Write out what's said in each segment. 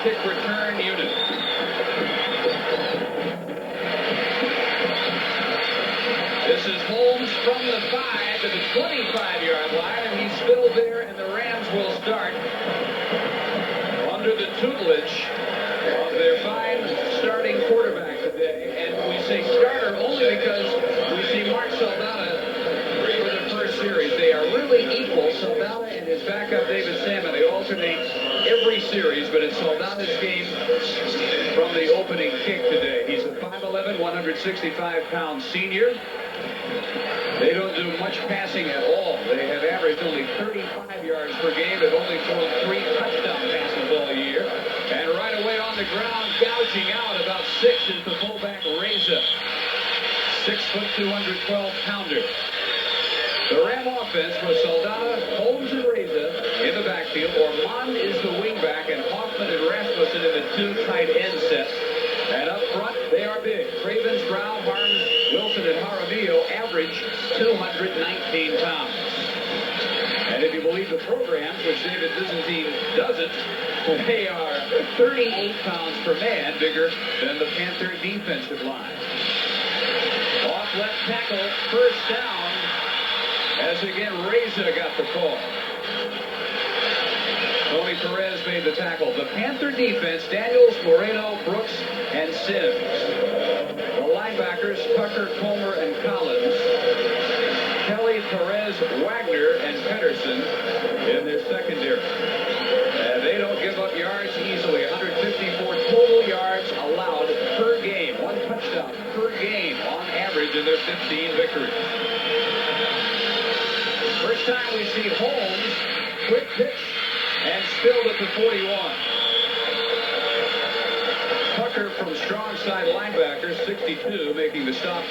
kick return unit. This is Holmes from the 5 to the 25-yard line, and he's still there, and the Rams will start under the tutelage of their fine starting quarterback today. And we say starter only because we see Mark Saldana for the first series. They are really equal, Saldana and his backup David Salmon. They alternate every series, but it's Saldana's game from the opening kick today. He's a 5'11", 165-pound senior. They don't do much passing at all. They have averaged only 35 yards per game. They've only thrown 3 touchdown passes all year. And right away on the ground, gouging out about 6 is the fullback Reza. 6 foot 212-pounder. The Ram offense was Saldana, Holmes, and Reza in the backfield. Ormond is the wingback, and Hoffman and Rasmussen in the 2 tight end sets. And up front, they are big. Cravens, Brown, Harms, Wilson, and Jaramillo average 219 pounds. And if you believe the programs, which David Byzantine doesn't, they are 38 pounds per man bigger than the Panther defensive line. Off left tackle, first down, as again Reza got the call. Tony Perez made the tackle. The Panther defense, Daniels, Moreno, Brooks, and Sims. The linebackers, Tucker, Comer, and Collins. Kelly, Perez, Wagner, and Pedersen in their secondary. And they don't give up yards easily. 154 total yards allowed per game. 1 touchdown per game on average in their 15 victories. First time we see Holmes, quick pitch, and spilled at the 41. Tucker from strong side linebacker, 62, making the stop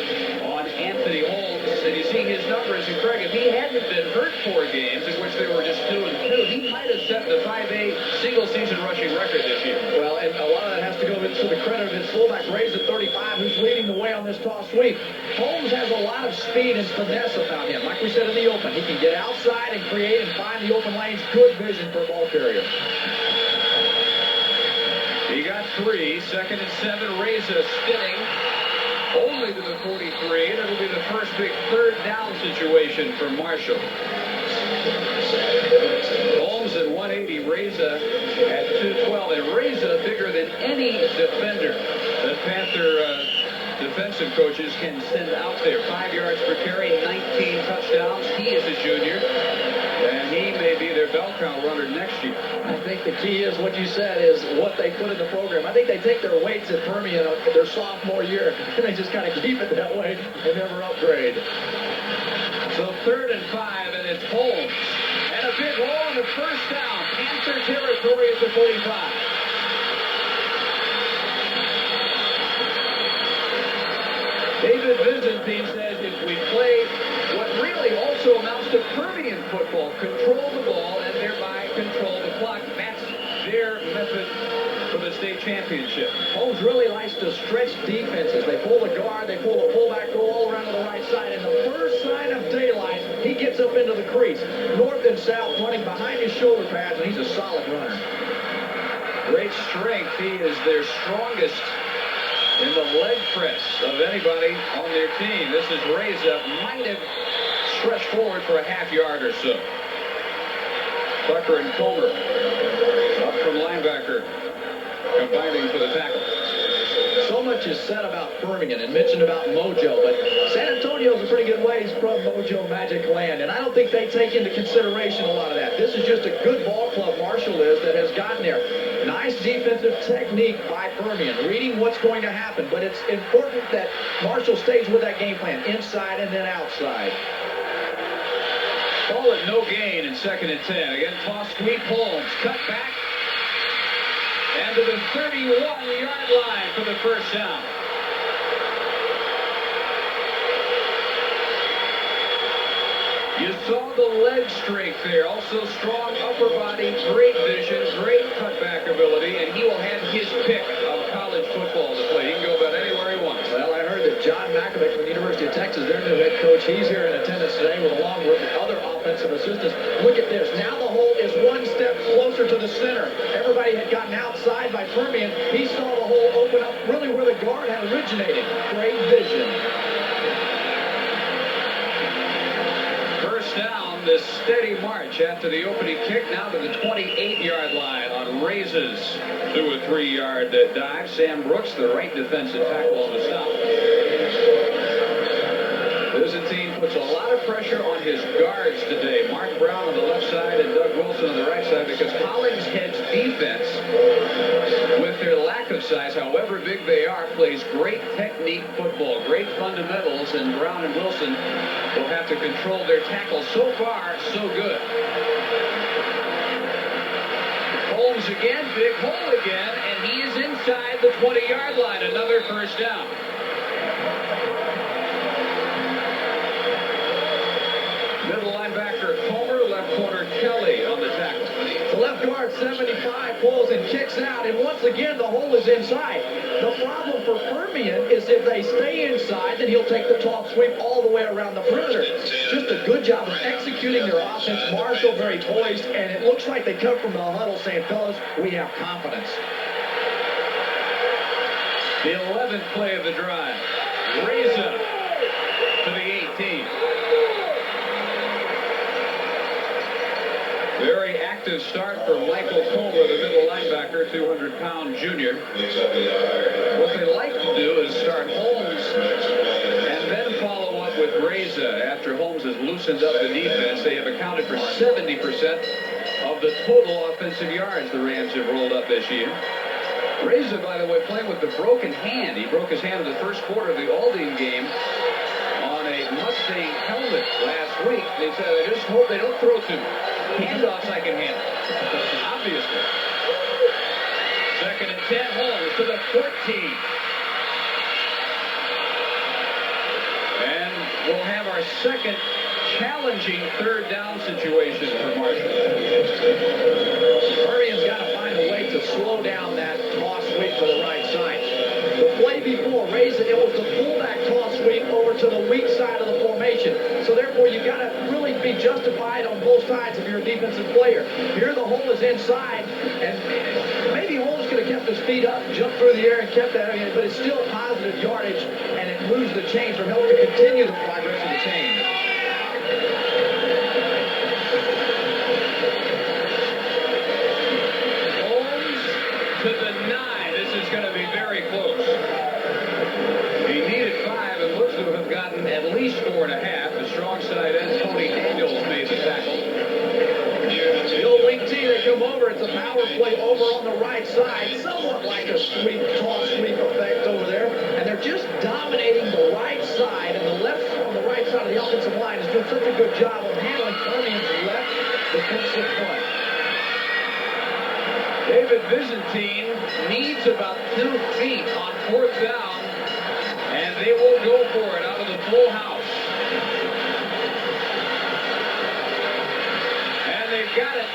on Anthony Holmes. And you see his numbers, and Craig, if he hadn't been hurt 4 games, in which they were just 2 and 2, he might have set the 5A single-season rushing record this year. Well, and a lot of that has to go to the credit of his fullback, Reza, 35, who's leading the way on this toss sweep. Holmes has a lot of speed and finesse about him. Like we said in the open, he can get outside and create and find the open lanes. Good vision for a ball carrier. He got 3, 2nd and 7, Reza spinning only to the 43, and it'll be the first big 3rd down situation for Marshall. Holmes at 180, Reza at 212, and Reza bigger than any defender that Panther defensive coaches can send out there. 5 yards per carry, 19 touchdowns. He is a junior, and he may be their bell cow runner next year. I think the key is what you said is what they put in the program. I think they take their weights at Permian their sophomore year, and they just kind of keep it that way and never upgrade. So 3rd and 5, and it's Holmes. And a big hole in the first down. Panther territory at the 45. David Byzantine says if we play what really also amounts to Permian football, control the ball and thereby control the clock, that's their method for the state championship. Holmes really likes to stretch defenses. They pull the guard, they pull the fullback, go all around to the right side, and the first sign of daylight, he gets up into the crease. North and south, running behind his shoulder pads, and he's a solid runner. Great strength. He is their strongest in the leg press of anybody on their team. This is Reza, might have stretched forward for a half yard or so. Tucker and Comer up from linebacker, combining for the tackle. So much is said about Permian and mentioned about Mojo, but San Antonio's a pretty good ways from Mojo Magic Land, and I don't think they take into consideration a lot of that. This is just a good ball club, Marshall is, that has gotten there. Nice defensive technique by Permian, reading what's going to happen, but it's important that Marshall stays with that game plan, inside and then outside. Ball at no gain in 2nd and 10. Again, toss sweep, Holmes, cut back, and to the 31-yard line for the first down. You saw the leg strength there. Also strong upper body, great vision, great cutback ability, and he will have his pick of college football to play. He can go about anywhere he wants. Well, I heard that John Makovic from the University of Texas, their new head coach, he's here in attendance today along with other offensive assistants. Look at this. Now the hole is one step closer to the center. Everybody had gotten outside by Permian, he saw the hole open up really where the guard had originated. Great vision. First down, this steady march after the opening kick, now to the 28-yard line on Raises. Do a 3-yard dive. Sam Brooks, the right defensive tackle on the stop. Byzantine puts a lot of pressure on his guards today. Mark Brown on the left side and Doug Wilson on the right side, because Hollingshead's defense, with their lack of size, however big they are, plays great technique football, great fundamentals, and Brown and Wilson will have to control their tackles. So far, so good. Holmes again, big hole again, and he is inside the 20-yard line. Another first down. Middle linebacker Comer, left corner Kelly on the tackle. The left guard 75 pulls and kicks out, and once again the hole is inside. The problem for Permian is if they stay inside, then he'll take the top sweep all the way around the perimeter. Just a good job of executing their offense. Marshall very poised, and it looks like they come from the huddle saying, fellas, we have confidence. The 11th play of the drive. Reza to the 18. Very active start for Michael Comer, the middle linebacker, 200-pound junior. What they like to do is start Holmes and then follow up with Reza. After Holmes has loosened up the defense, they have accounted for 70% of the total offensive yards the Rams have rolled up this year. Reza, by the way, playing with the broken hand. He broke his hand in the first quarter of the Aldine game on a Mustang helmet last week. They said, I just hope they don't throw to me. Handoffs I can handle. Obviously. 2nd and 10, Holmes to the 14. And we'll have our second challenging 3rd down situation for Marshall. Permian's got to find a way to slow down that toss sweep to the right side. The play before, Reza, it was the fullback toss sweep over to the weak side of the formation. So therefore, you got to really be justified on both sides if you're a defensive player. Here the hole is inside, and maybe Holmes could have kept his feet up, jumped through the air, and kept that, but it's still positive yardage, and it moves the chains or helps to continue the progress of the chain. Holmes to the 9. This is going to be very close. He needed 5 and looks to have gotten at least 4.5. The strong side end, Tony Daniels, made the tackle. The old wing T, they come over. It's a power play over on the right side. Somewhat like a sweep, toss sweep effect over there. And they're just dominating the right side. And the left on the right side of the offensive line is doing such a good job of handling Permian's left defensive front. David Byzantine needs about 2 feet on 4th down, and they will go for it out of the full house. And they've got it.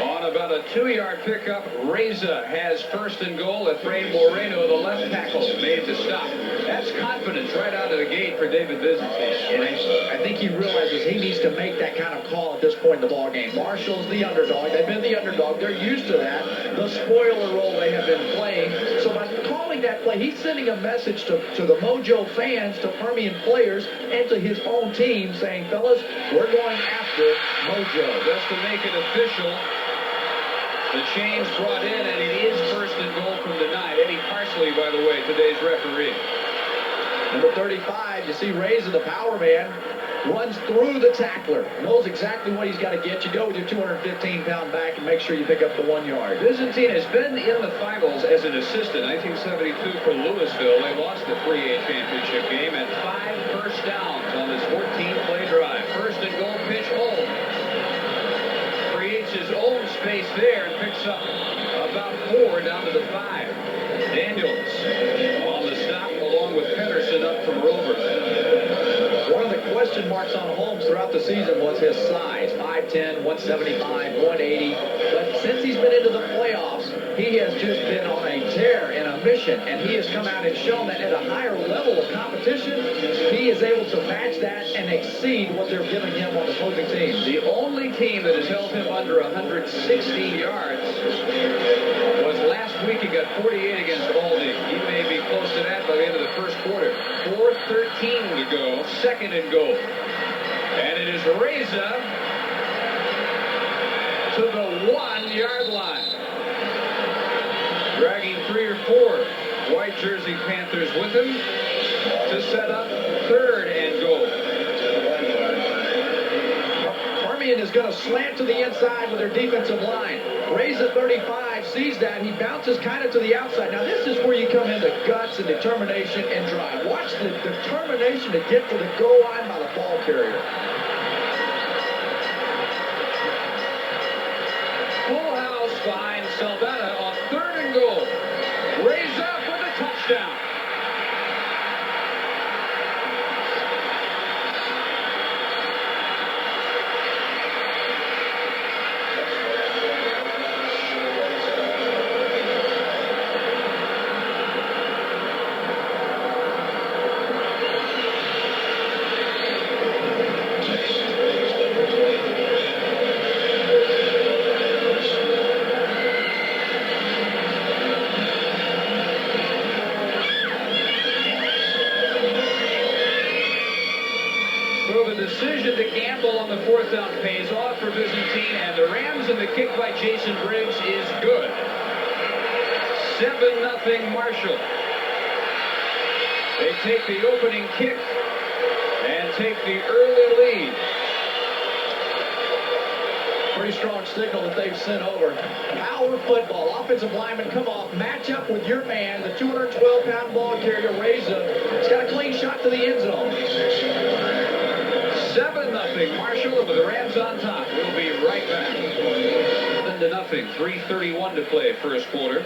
On about a 2-yard pickup, Reza has 1st and goal. Efrain Moreno, the left tackle, made the stop. That's confidence right out of the gate for David Byzantine. And I think he realizes he needs to make that kind of call at this point in the ball game. Marshall's the underdog. They've been the underdog. They're used to that. The spoiler role they have been playing. So by calling that play, he's sending a message to the Mojo fans, to Permian players, and to his own team saying, fellas, we're going after Mojo. Just to make it official, the chains brought in, and it is 1st and goal from the 9. Eddie Parsley, by the way, today's referee. Number 35, you see Reza, the power man, runs through the tackler. Knows exactly what he's got to get. You go with your 215-pound back and make sure you pick up the 1 yard. Byzantine has been in the finals as an assistant. 1972 for Louisville. They lost the 3A championship game at 5 first downs on this 14-play drive. 1st and goal pitch, Holmes creates his own space there and picks up about 4 down to the 5. Daniels on the stop along with Pedersen up from Rover. One of the question marks on Holmes throughout the season was his size, 5'10", 175, 180. But since he's been into the playoffs, he has just been on a tear and a mission competition, and he has come out and shown that at a higher level of competition, he is able to match that and exceed what they're giving him on the opposing team. The only team that has held him under 160 yards was last week. He got 48 against Aldie. He may be close to that by the end of the first quarter. 4:13 to go, second and goal. And it is Reza to the 1-yard line. Dragging 3 or 4 white jersey Panthers with him to set up third and goal. Permian is going to slant to the inside with their defensive line. Reza 35 sees that. He bounces kind of to the outside. Now this is where you come into guts and determination and drive. Watch the determination to get to the goal line by the ball carrier. Full house behind Saldana on third and goal. Reza for the touchdown. Decision to gamble on the fourth down pays off for Byzantine, and the Rams, and the kick by Jason Briggs is good. 7-0 Marshall. They take the opening kick and take the early lead. Pretty strong signal that they've sent over. Power football. Offensive lineman come off. Match up with your man, the 212-pound ball carrier, Reza. He's got a clean shot to the end zone. 7-0 Marshall, with the Rams on top. We'll be right back. 7-0. 3:31 to play first quarter.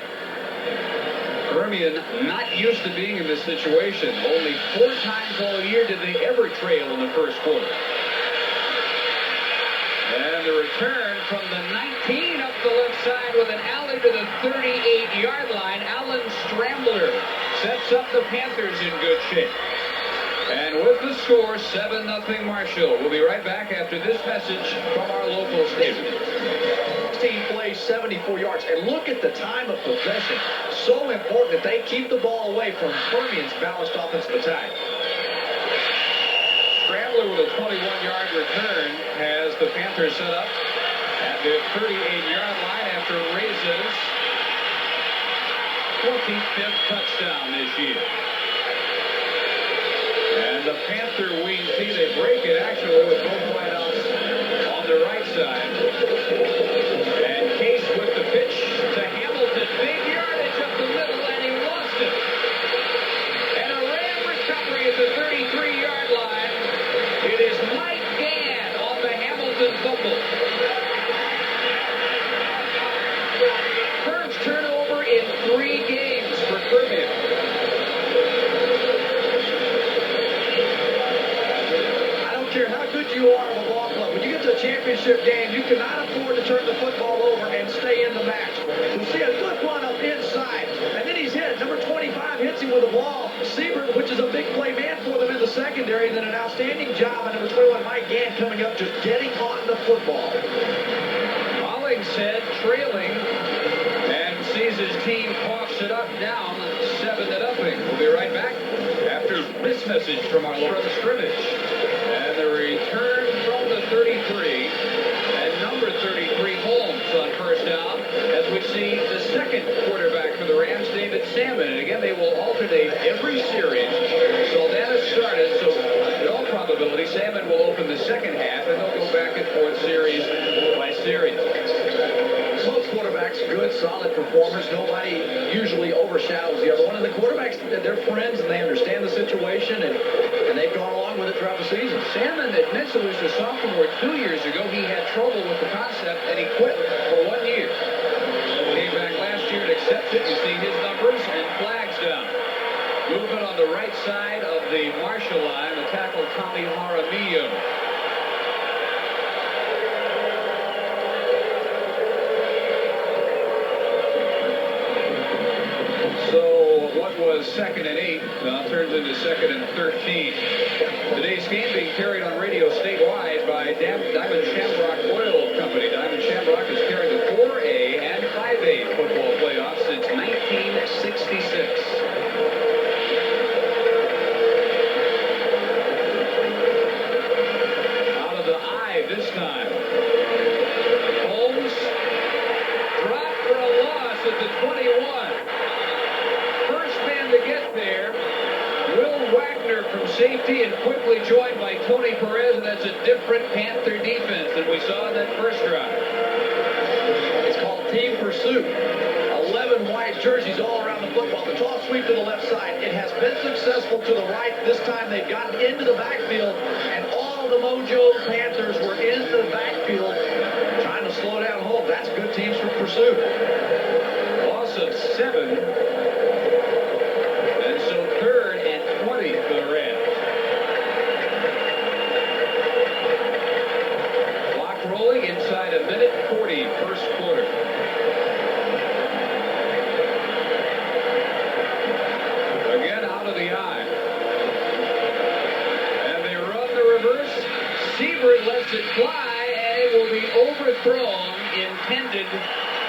Permian not used to being in this situation. Only 4 times all year did they ever trail in the first quarter. And the return from the 19 up the left side with an alley to the 38-yard line. Alan Strambler sets up the Panthers in good shape. And with the score, 7-0 Marshall. We'll be right back after this message from our local station. 16 plays, 74 yards. And look at the time of possession. So important that they keep the ball away from Permian's balanced offensive attack. Scrambler with a 21-yard return has the Panthers set up at the 38-yard line after Reza's 25th touchdown this year. And the Panther wing tee, they break it actually with both wideouts on the right side. And Case with the pitch to Hamilton. Big yardage up the middle, and he lost it. And a Ram recovery at the 33-yard line. It is Mike Gann on the Hamilton fumble. First turnover in 3 games for Permian. You are of a ball club. When you get to a championship game, you cannot afford to turn the football over and stay in the match. We see a good run up inside, and then he's hit. Number 25 hits him with the ball. Siebert, which is a big play man for them in the secondary, and then an outstanding job by number 21, Mike Gann, coming up, just getting on the football. Hollingshead trailing and sees his team coughs it up down 7-0. We'll be right back after this message from our Lord of the scrimmage. And the return from the 33, and number 33, Holmes on first down, as we see the second quarterback for the Rams, David Salmon. And again, they will alternate every series. Saldana started, so in all probability, Salmon will open the second half, and they'll go back and forth series by series. Both quarterbacks, good, solid performers. Nobody usually overshadows the other one. And the quarterbacks, they're friends, and they understand the situation, and they've gone along with it throughout the season. Salmon admits it was a sophomore 2 years ago. He had trouble with the concept, and he quit for 1 year. Came back last year and accepted. You see his numbers and flags down. Movement on the right side of the Marshall line. The tackle, Tommy Jaramillo. was 2nd and 8. Now turns into 2nd and 13. Today's game being carried on radio statewide by Diamond Shamrock Oil Company. Diamond Shamrock has carried the 4A and 5A football playoffs since 1966. Out of the eye this time. Holmes dropped for a loss at the 21. First man to get there. Will Wagner from safety and quickly joined by Tony Perez, and that's a different Panther defense than we saw in that first drive. It's called team pursuit. 11 white jerseys all around the football. The toss sweep to the left side. It has been successful to the right. This time they've gotten into the backfield, and all of the Mojo Panthers were in the backfield trying to slow down Holt. That's good teams for pursuit. Loss of 7. And so 3rd and 20 for the Rams. Clock rolling inside a minute 40, first quarter. Again out of the eye. And they run the reverse. Siebert lets it fly, and it will be overthrown, intended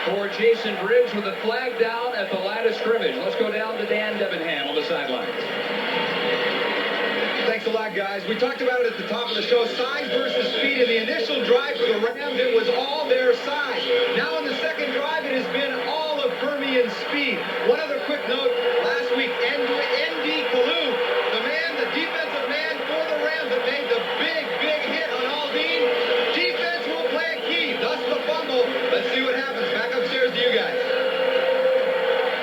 for Jason Briggs with a flag down at the line of scrimmage. Let's go down to Dan Debenham on the sidelines. Thanks a lot, guys. We talked about it at the top of the show, size versus speed. In the initial drive for the Rams, it was all their size. Now in the second drive, it has been all of Permian speed. One other quick note, last week, N.D. Kalu, the defensive man for the Rams that made the big hit on Aldine. Defense will play a key, thus the fumble. Let's see what happens. Back upstairs to you guys.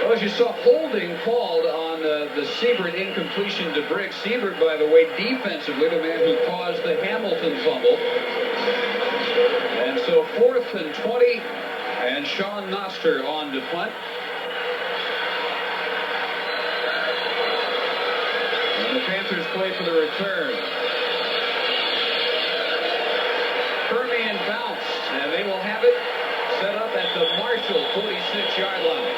Well, as you saw, holding called on the Siebert incompletion to Briggs. Siebert, by the way, defensively, the man who caused the Hamilton fumble. And so 4th and 20, and Sean Noster on to punt. And the Panthers play for the return. Permian bounce, and they will have it set up at the Marshall 46-yard line.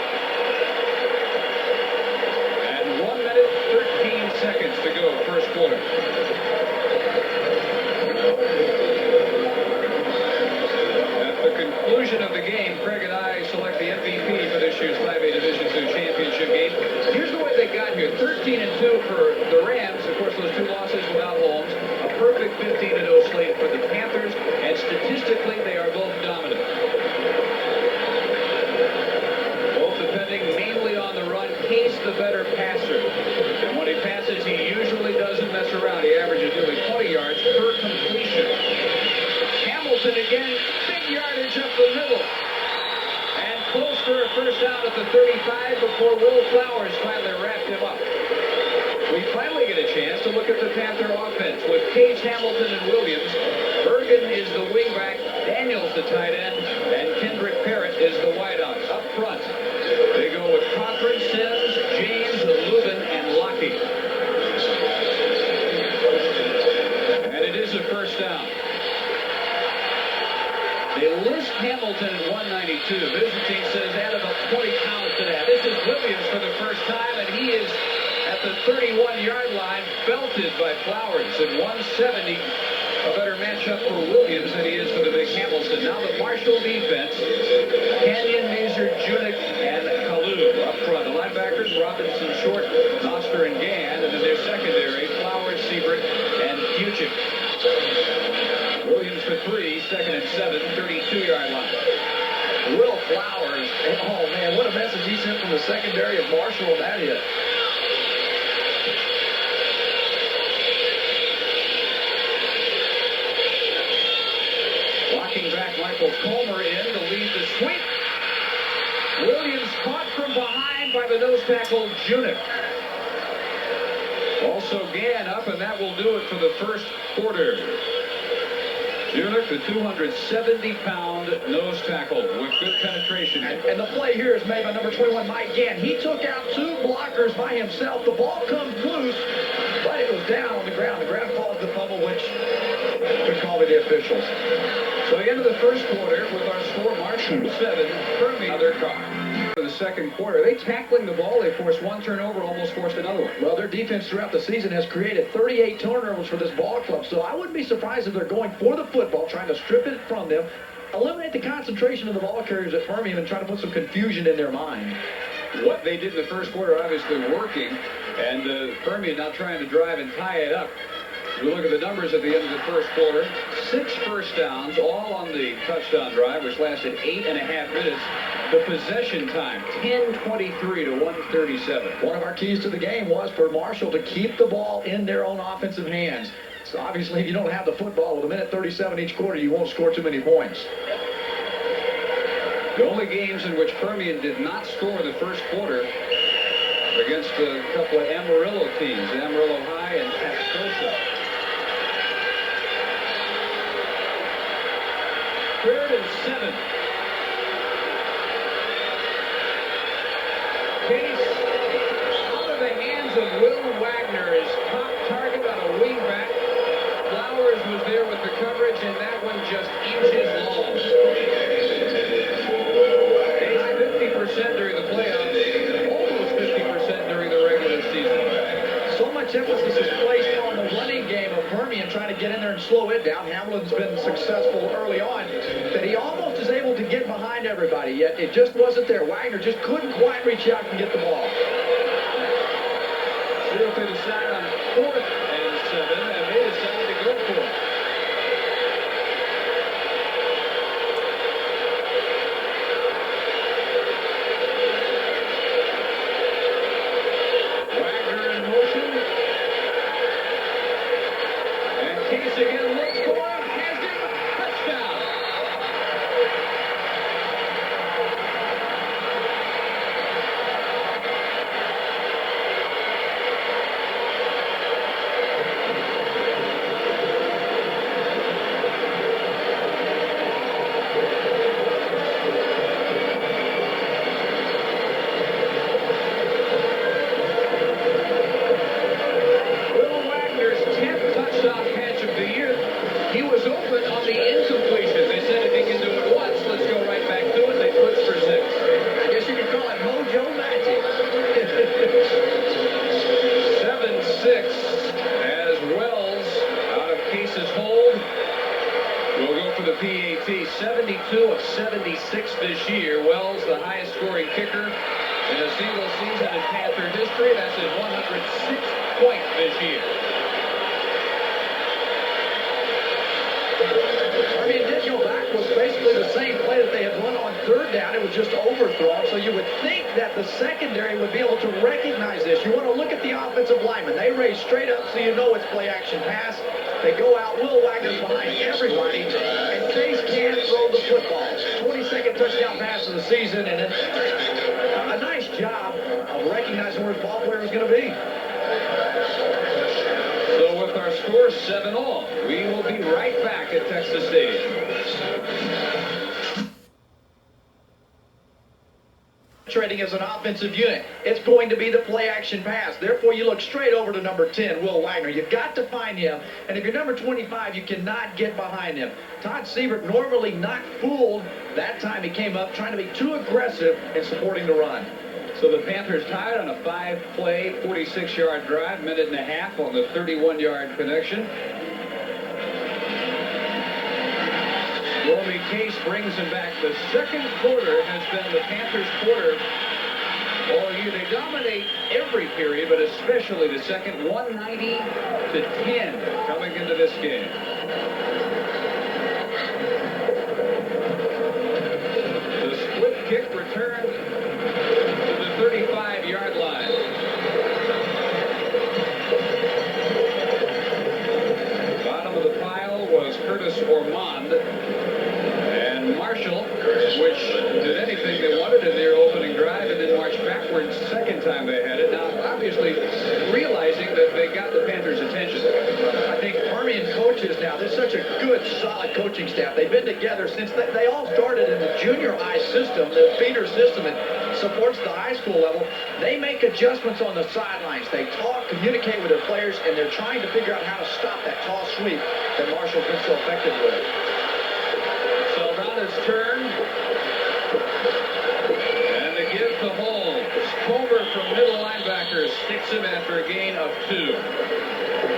And 1 minute, 13 seconds to go, first quarter. At the conclusion of the game, Craig and I select the MVP for this year's 5A Division II championship game. Here's the way they got here. 13-2 for the Rams. Of course, those 2 losses without Holmes. A perfect 15-0 slate for the Panthers. And statistically, they are both dominant. Both depending mainly on the run. Case the better passer. And when he passes, he usually doesn't mess around. He averages nearly 20 yards per completion. Hamilton again, big yardage up the middle. And close for a first down at the 35 before Will Flowers finally wrapped him up. We finally get a chance to look at the Panther offense with Cage, Hamilton, and Williams. Bergen is the wingback, Daniels the tight end, and Kendrick Parrott is the wideout. Up front, they go with Cochran, Sims, James, Lubin, and Lockheed. And it is a first down. They list Hamilton at 192. Visiting says add about 20 pounds to that. This is Williams for the first time, and he is at the 31-yard line, belted by Flowers at 170. A better matchup for Williams than he is for the big Hamilton. Now the Marshall defense, Canyon, Mazer, Junick, and Kalu up front. The linebackers, Robinson, Short, Noster, and Gann. And then their secondary, Flowers, Siebert, and Fuchik. Williams for 3, 2nd and 7, 32-yard line. Will Flowers, oh man, what a message he sent from the secondary of Marshall on that hit. Walking back, Michael Comer in to lead the sweep. Williams caught from behind by the nose tackle, Junick. Also Gann up, and that will do it for the first quarter. Junick, the 270-pound nose tackle with good penetration. And the play here is made by number 21, Mike Gann. He took out 2 blockers by himself. The ball comes loose, but it was down on the ground. The ground caused the fumble, which could call it the officials. So the end of the first quarter with our score, Marshall 7, Permian other car. For the second quarter, they tackling the ball. They forced one turnover, almost forced another one. Well, their defense throughout the season has created 38 turnovers for this ball club, so I wouldn't be surprised if they're going for the football, trying to strip it from them, eliminate the concentration of the ball carriers at Permian, and try to put some confusion in their mind. What they did in the first quarter obviously working, and Permian now trying to drive and tie it up. You look at the numbers at the end of the first quarter, 6 first downs, all on the touchdown drive, which lasted 8.5 minutes. The possession time, 10:23 to 1:37. One of our keys to the game was for Marshall to keep the ball in their own offensive hands. So obviously, if you don't have the football with 1:37 each quarter, you won't score too many points. The only games in which Permian did not score in the first quarter against a couple of Amarillo teams, Amarillo High and Tascosa. 3rd and 7. Case out of the hands of Will Wagner, his top target on a wingback. Flowers was there with the coverage, and that one just inches long. Case 50% during the playoffs, almost 50% during the regular season. So much emphasis is placed on the running game of Permian, trying to get in there and slow it down. Hamlin's been successful early on, that he almost is able to get behind everybody, yet it just wasn't there. Wagner just couldn't quite reach out and get the ball. See if they decide on 4th and 7, and they decide to go for it. Wagner in motion. And Case again looks for him. Has him. Touchdown. Will Wagner's 10th touchdown catch of the year. He was open on the incompletion. They said if he can do it once, let's go right back to it. They pushed for 6. I guess you could call it mojo magic. 7-6 as Wells out of Case's hold. We'll go for the PAT. 72 of 76 this year. Wells, the highest scoring kicker in a single season in Panther history. That's his 106th point this year. Permian did go back, was basically the same play that they had run on 3rd down. It was just overthrown, so you would think that the secondary would be able to recognize this. You want to look at the offensive linemen. They raise straight up so you know it's play action pass. They go out. Will Wagner's behind everybody, and Case can't throw the football. 22nd touchdown pass of the season, and a nice job of recognizing where his ball player was going to be. So with our score 7-all, we will be right back at Texas Stadium. Trading as an offensive unit, it's going to be the play action pass. Therefore, you look straight over to number 10, Will Wagner. You've got to find him, and if you're number 25, you cannot get behind him. Todd Siebert normally not fooled. That time he came up trying to be too aggressive in supporting the run. So the Panthers tied on a 5-play, 46-yard drive, 1.5 on the 31-yard connection. Romy Case brings him back. The second quarter has been the Panthers' quarter all year. They dominate every period, but especially the second, 190-10 coming into this game. The split kick return to the 35-yard line. Bottom of the pile was Curtis Ormond. And Marshall, which did anything they wanted in their opening drive and then marched backwards the second time they had it. Now, obviously, realizing that they got the Panthers' attention. I think Permian coaches now, there's such a good, solid coaching staff. They've been together since they all started in the junior high system, the feeder system that supports the high school level. They make adjustments on the sidelines. They talk, communicate with their players, and they're trying to figure out how to stop that toss sweep that Marshall's been so effective with. Holmes' turn. And the give to Holmes. Comer from middle linebacker sticks him after a gain of 2.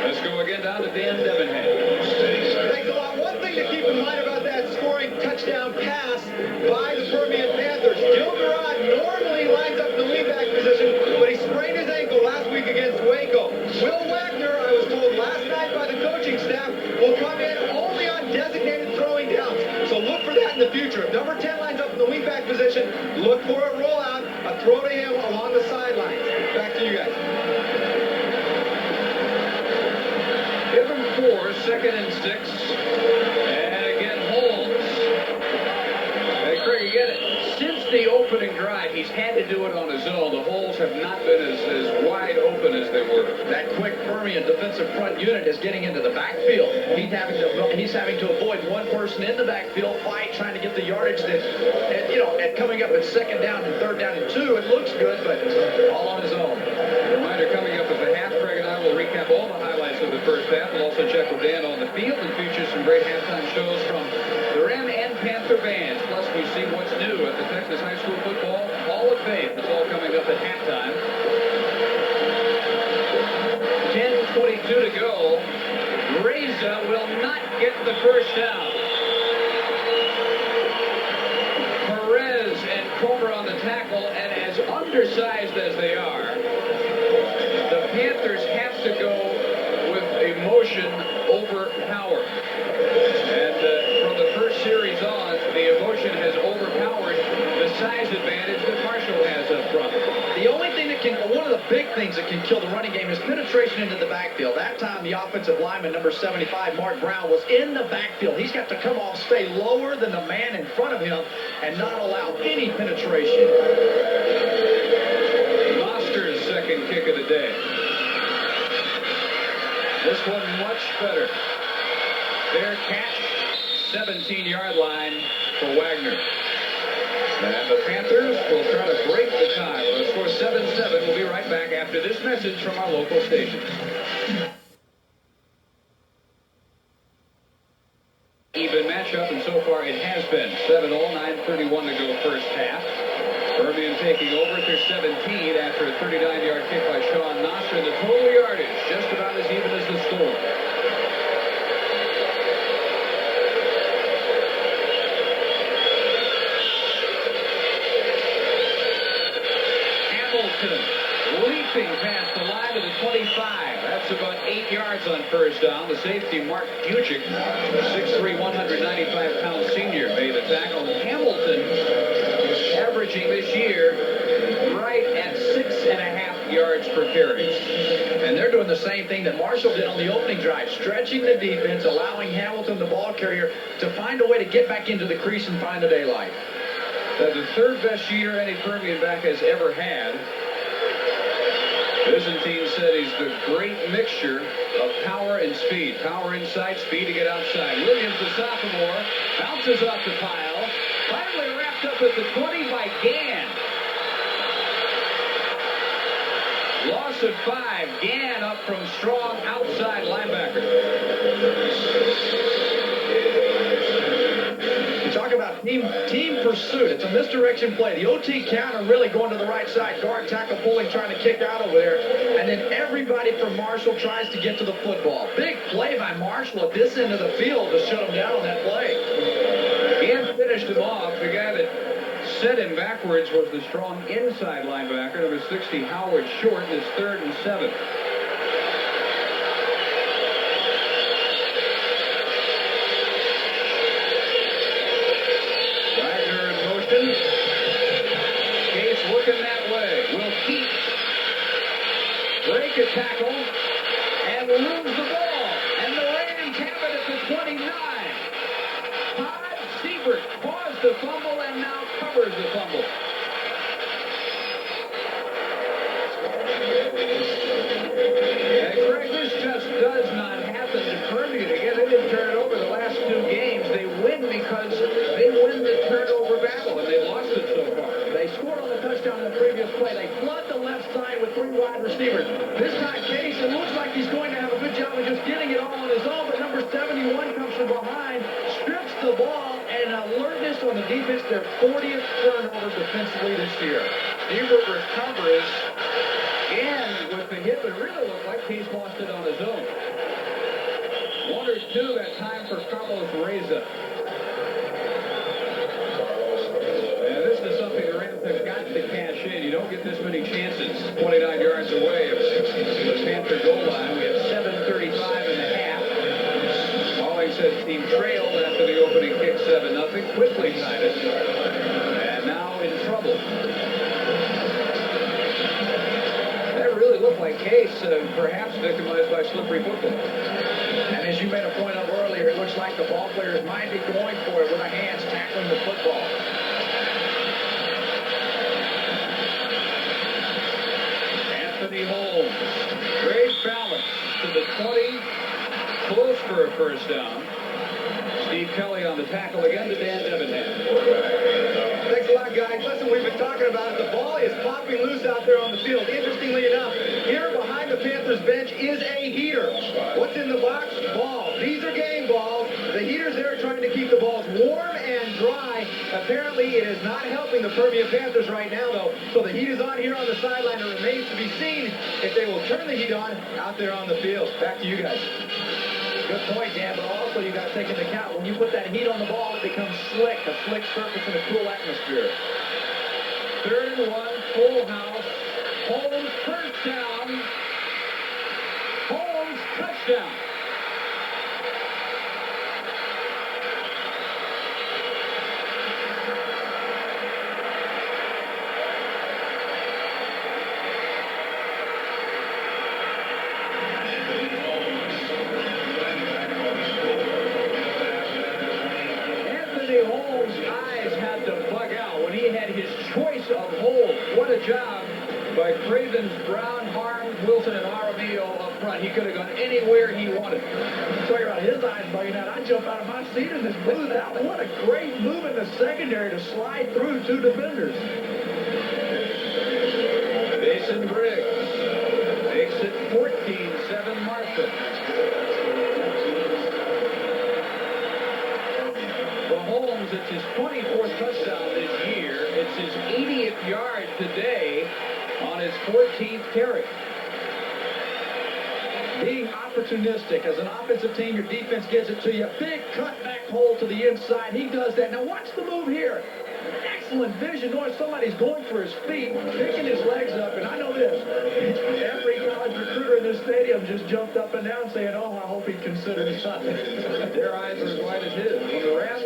Let's go again down to Dan Debenham. Thanks a lot. One thing to keep in mind about that scoring touchdown pass by the Permian Panthers. Gilgerard normally lines up in the lead back position, but he sprained his ankle last week against Waco. Will Wagner, I was told last night by the coaching staff, will come in only on designated throwing downs. So look for that in the future. If number 10 lines up in the lead back position, look for a rollout, a throw to him along the sidelines. Back to you guys. Give him 4, 2nd and 6. And again, Holmes. Hey, Craig, you get it. Since the opening drive, he's had to do it on his own. The holes have not been as wide open as they were. That quick Permian defensive front unit is getting into the backfield. He's having to avoid one person in the backfield, fight, trying to get the yardage that, at coming up at 2nd down and 3rd down and 2, it looks good, but all on his own. Reminder, coming up at the half, Craig and I will recap all the highlights of the first half. We'll also check with Dan on the field and feature some great halftime shows from the Ram and Panther bands. Plus, we see what's new at the Texas High School Football Hall of Fame. It's all coming up at halftime. 10:22 to go. Reza will not get the first down. Perez and Comer on the tackle, and as undersized as they are, the Panthers have to go with emotion over power. And from the first series on, the emotion has overpowered the size advantage that Marshall has up front. The only thing one of the big things that can kill the running game is penetration into the backfield. That time, the offensive lineman, number 75, Mark Brown, was in the backfield. He's got to come off, stay lower than the man in front of him, and not allow any penetration. Noster's second kick of the day. This one much better. Fair catch, 17-yard line for Wagner. And the Panthers will try to break the tie. The score 7-7. We'll be right back after this message from our local station. Even matchup, and so far it has been 7-all, 9:31 to go first half. Permian taking over at their 17 after a 39-yard kick by Sean Noster. The total yardage just about as even as the score. Leaping past the line to the 25. That's about 8 yards on first down. The safety, Mark Buchik, 6'3", 195-pound senior, made the tackle. Hamilton averaging this year right at 6.5 yards per carry. And they're doing the same thing that Marshall did on the opening drive, stretching the defense, allowing Hamilton, the ball carrier, to find a way to get back into the crease and find the daylight. That's the 3rd best year any Permian back has ever had. Byzantine said he's the great mixture of power and speed. Power inside, speed to get outside. Williams, the sophomore, bounces off the pile. Finally wrapped up at the 20 by Gann. Loss of 5. Gann up from strong outside linebacker. Talk about team pursuit. It's a misdirection play. The OT counter really going to the right side. Guard, tackle, pulling, trying to kick out over there. And then everybody from Marshall tries to get to the football. Big play by Marshall at this end of the field to shut him down on that play. Ian finished him off. The guy that set him backwards was the strong inside linebacker, number 60, Howard Short, in his 3rd and 7. Case looking that way. Will keep. Break a tackle and lose the ball. And the Rams have it at the 29. Todd Siebert caused the fumble and now covers the fumble. And Greg, this just does not happen to Permian again. They didn't turn it over the last 2 games. They win because they win the turnover battle, and they lost it so far. They scored on the touchdown in the previous play. They flood the left side with 3 wide receivers. This time, Case, it looks like he's going to have a good job of just getting it all on his own, but number 71 comes from behind, strips the ball, and alertness It's their 40th turnover defensively this year. Hebert recovers, and with the hit, it really looked like Case lost it on his own. 1 or 2 that time for Carlos Reza. And this is something the Rams have got to cash in. You don't get this many chances 29 yards away of the Panther goal line. We have 7:35 in the half. Says team trailed after the opening kick 7-0. Quickly tied it. And now in trouble. That really looked like Case, perhaps victimized by slippery football. And as you made a point of earlier, it looks like the ball players might be going for it with their hands tackling the football. Anthony Holmes. Great balance to the 20. Close for a first down. Steve Kelly on the tackle again to Dan Debenham. Thanks a lot, guys. Listen, we've been talking about it. The ball is popping loose out there on the field. Interestingly enough, here behind the Panthers bench is a heater. What's in the box? Ball. These are game balls. The heater's there trying to keep the balls warm and dry. Apparently, it is not helping the Permian Panthers right now, though. So the heat is on here on the sideline. It remains to be seen if they will turn the heat on out there on the field. Back to you guys. Good point, Dan, but also you got to take into account when you put that heat on the ball, it becomes slick, a slick surface and a cool atmosphere. 3rd and 1, full house. Holmes first down. Holmes touchdown. Holmes' eyes had to bug out when he had his choice of hold. What a job by Cravens, Brown, Harms, Wilson, and Aramillo up front. He could have gone anywhere he wanted. Talking about his eyes bugging out, I jump out of my seat in this booth. What a great move in the secondary to slide through 2 defenders. Mason Briggs makes it 14-7 Martha. Holmes, it's his 24th touchdown this year. It's his 80th yard today on his 14th carry. Being opportunistic. As an offensive team, your defense gives it to you. Big cutback hole to the inside. He does that. Now watch the move here. Excellent vision, knowing somebody's going for his feet, picking his legs up, and I know this. Every college recruiter in this stadium just jumped up and down saying, oh, I hope he'd consider this something. Their eyes are as wide as his. When the Rams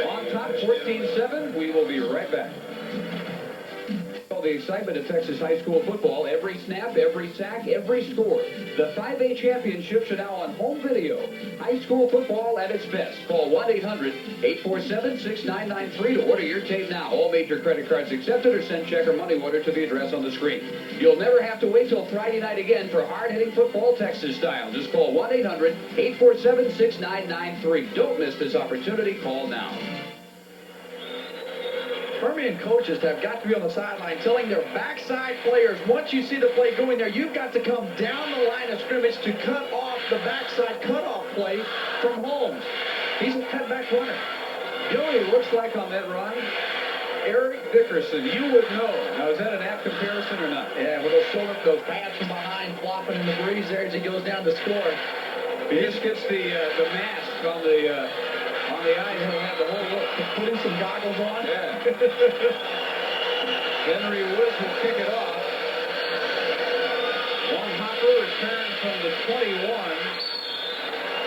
on top, 14-7, we will be right back. The excitement of Texas high school football, every snap, every sack, every score. The 5A championships are now on home video. High school football at its best. Call 1-800-847-6993 to order your tape now. All major credit cards accepted, or send check or money order to the address on the screen. You'll never have to wait till Friday night again for hard-hitting football Texas style. Just call 1-800-847-6993. Don't miss this opportunity. Call now. Permian coaches have got to be on the sideline telling their backside players, once you see the play going there, you've got to come down the line of scrimmage to cut off the backside cutoff play from Holmes. He's a cutback runner. You know what he looks like on that run? Eric Dickerson. You would know. Now, is that an apt comparison or not? Yeah, with those pads from behind flopping in the breeze there as he goes down to score. He just gets the mask on the eye. He'll have the whole look. Putting some goggles on. Yeah. Henry Woods will kick it off. One hopper returned from the 21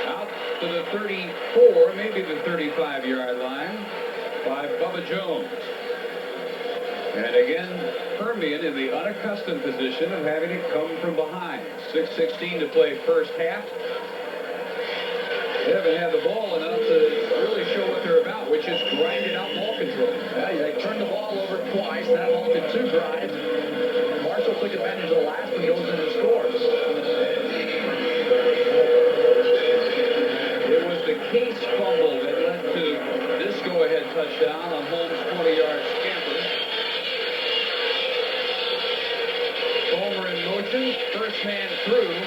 out to the 34, maybe the 35-yard line by Bubba Jones. And again, Permian in the unaccustomed position of having to come from behind. 6:16 to play first half. They haven't had the ball enough to really show what they're about, which is grinding out ball control. Yeah, they turned the ball over twice. That halted 2 drives. Marshall took advantage of the last one, goes in and scores. It was the Case fumble that led to this go-ahead touchdown on Holmes' 20-yard scamper. Homer in motion, first man through.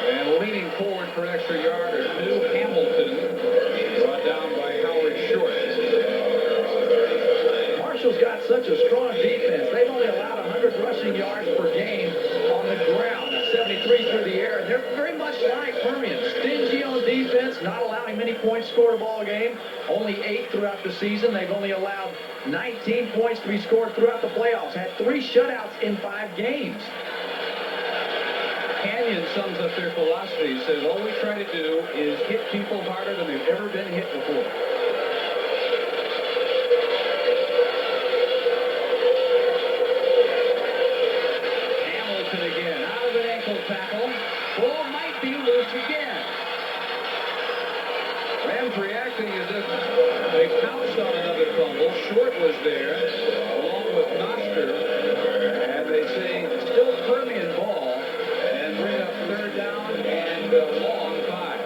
And leaning forward for an extra yard or two, Hamilton brought down by Howard Short. Marshall's got such a strong defense. They've only allowed 100 rushing yards per game on the ground, 73 through the air. And they're very much like Permian. Stingy on defense, not allowing many points scored a ball game. Only 8 throughout the season. They've only allowed 19 points to be scored throughout the playoffs. Had 3 shutouts in 5 games. Canyon sums up their philosophy. He says, all we try to do is hit people harder than they've ever been hit before. Hamilton again, out of an ankle tackle. Ball might be loose again. Rams reacting as if they pounced on another fumble. Short was there, along with Noster. And they say, still Permian ball. Bring up third down and long 5.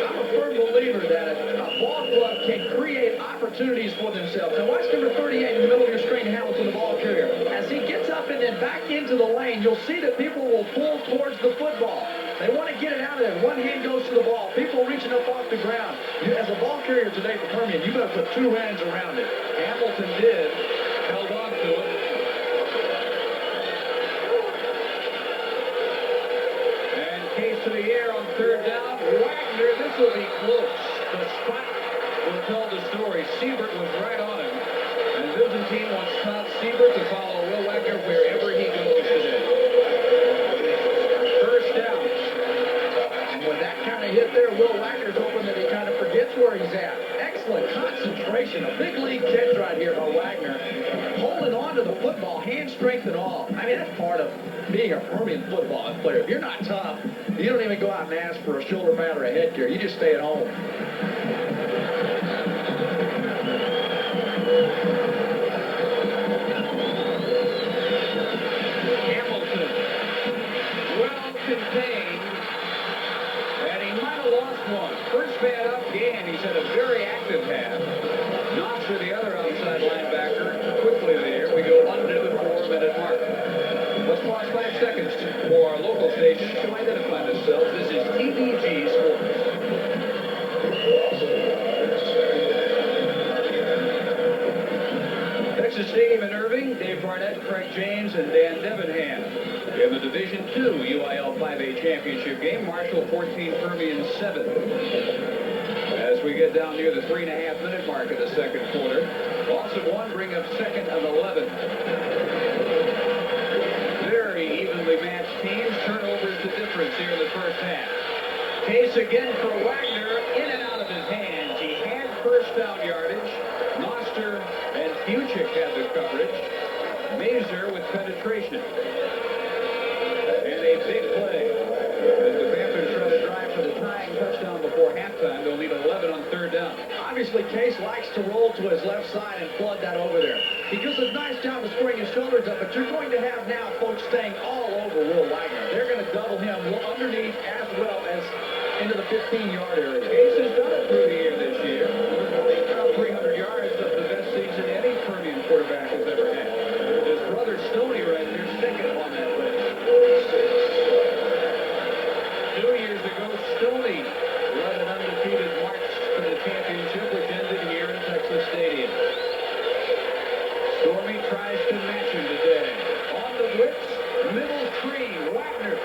I'm a firm believer that a ball club can create opportunities for themselves. Now watch number 38 in the middle of your screen, Hamilton, the ball carrier. As he gets up and then back into the lane, you'll see that people will pull towards the football. They want to get it out of there. One hand goes to the ball. People reaching up off the ground. As a ball carrier today for Permian, you better put 2 hands around it. Hamilton did. Held on to it. To the air on third down. Wagner, this will be close. The spot will tell the story. Siebert was right on him. And Byzantine wants Todd Siebert to follow Will Wagner wherever he goes today. First down. And with that kind of hit there, Will Wagner's hoping that he kind of forgets where he's at. Excellent concentration. A big league catch right here by Wagner. Holding on to the football, hand strength and all. I mean, that's part of being a Permian football player. If you're not tough, you don't even go out and ask for a shoulder pad or a headgear. You just stay at home. Hamilton, well contained, and he might have lost one. First man up, Gann. He's had a very active half. Noster, the other outside linebacker, quickly there. We go under the 4-minute mark. Let's pause 5 seconds for our local stations to identify themselves. This is TVG Sports. Texas Stadium in Irving, Dave Barnett, Craig James, and Dan Debenham. In the Division II UIL 5A championship game, Marshall 14, Permian 7. As we get down near the 3.5-minute mark of the second quarter, Boston 1 bring up second and 11. Very evenly matched teams. Turnovers the difference here in the first half. Case again for Wagner. In and out of his hands. He had first down yardage. Noster and Fuchik had the coverage. Mazer with penetration. And a big play. As the Panthers try to drive for the tying touchdown before halftime, they'll need 11 on third down. Obviously, Case likes to roll to his left side and flood that over there. He does a nice job of squaring his shoulders up, but you're going to have now folks staying all over Will Wagner. They're going to double him underneath as well as into the 15-yard area. Case has done it through the air this year. About 300 yards of the best season any Permian quarterback has ever had. His brother Stoney right there second on that list. 2 years ago, Stoney led an undefeated march to the championship, which ended here in Texas Stadium. Stormy tries to match him today. On the blitz, middle screen, Wagner.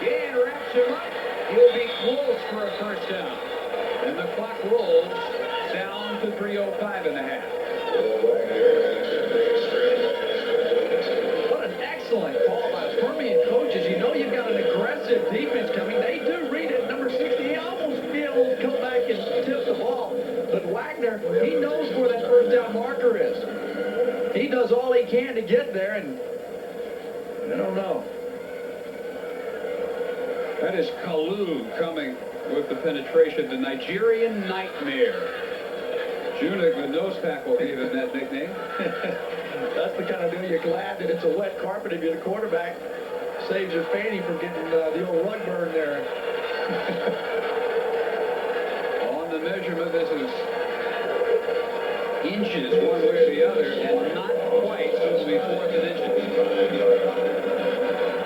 Gann wraps him up. He'll be close for a first down. And the clock rolls down to 3:05 and a half. What an excellent call by the Permian coaches. You know you've got an aggressive defense coming. They do read it. Number 60, he almost feels come back and tip the ball. But Wagner, he knows where that first down marker is. He does all he can to get there, and I don't know. That is Kalu coming with the penetration, the Nigerian Nightmare. Junik, the nose tackle, gave him that nickname. That's the kind of deal you're glad that it's a wet carpet if you're the quarterback. Saves your fanny from getting the old rug burn there. On the measurement, this is inches one way or the other, and not quite, so it'll be 4th and inches.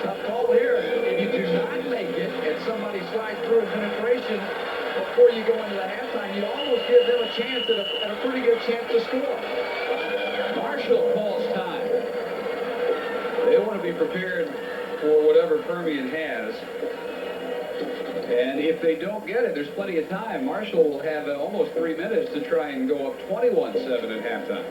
Tough call here. If you do not make it and somebody slides through a penetration before you go into the halftime, you almost give them a chance at a pretty good chance to score. Marshall calls time. They want to be prepared for whatever Permian has. And if they don't get it, there's plenty of time. Marshall will have almost 3 minutes to try and go up 21-7 at halftime.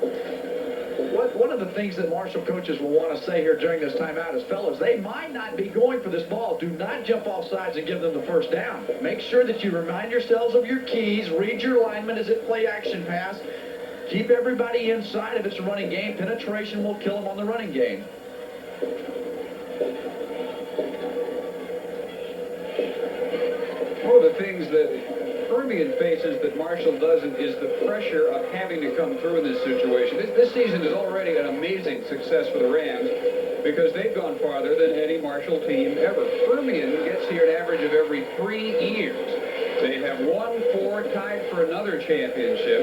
One of the things that Marshall coaches will want to say here during this timeout is, fellas, they might not be going for this ball. Do not jump off sides and give them the first down. Make sure that you remind yourselves of your keys. Read your alignment as it play action pass. Keep everybody inside if it's a running game. Penetration will kill them on the running game. One of the things that Permian faces that Marshall doesn't is the pressure of having to come through in this situation. This season is already an amazing success for the Rams because they've gone farther than any Marshall team ever. Permian gets here an average of every 3 years. They have won 4, tied for another championship.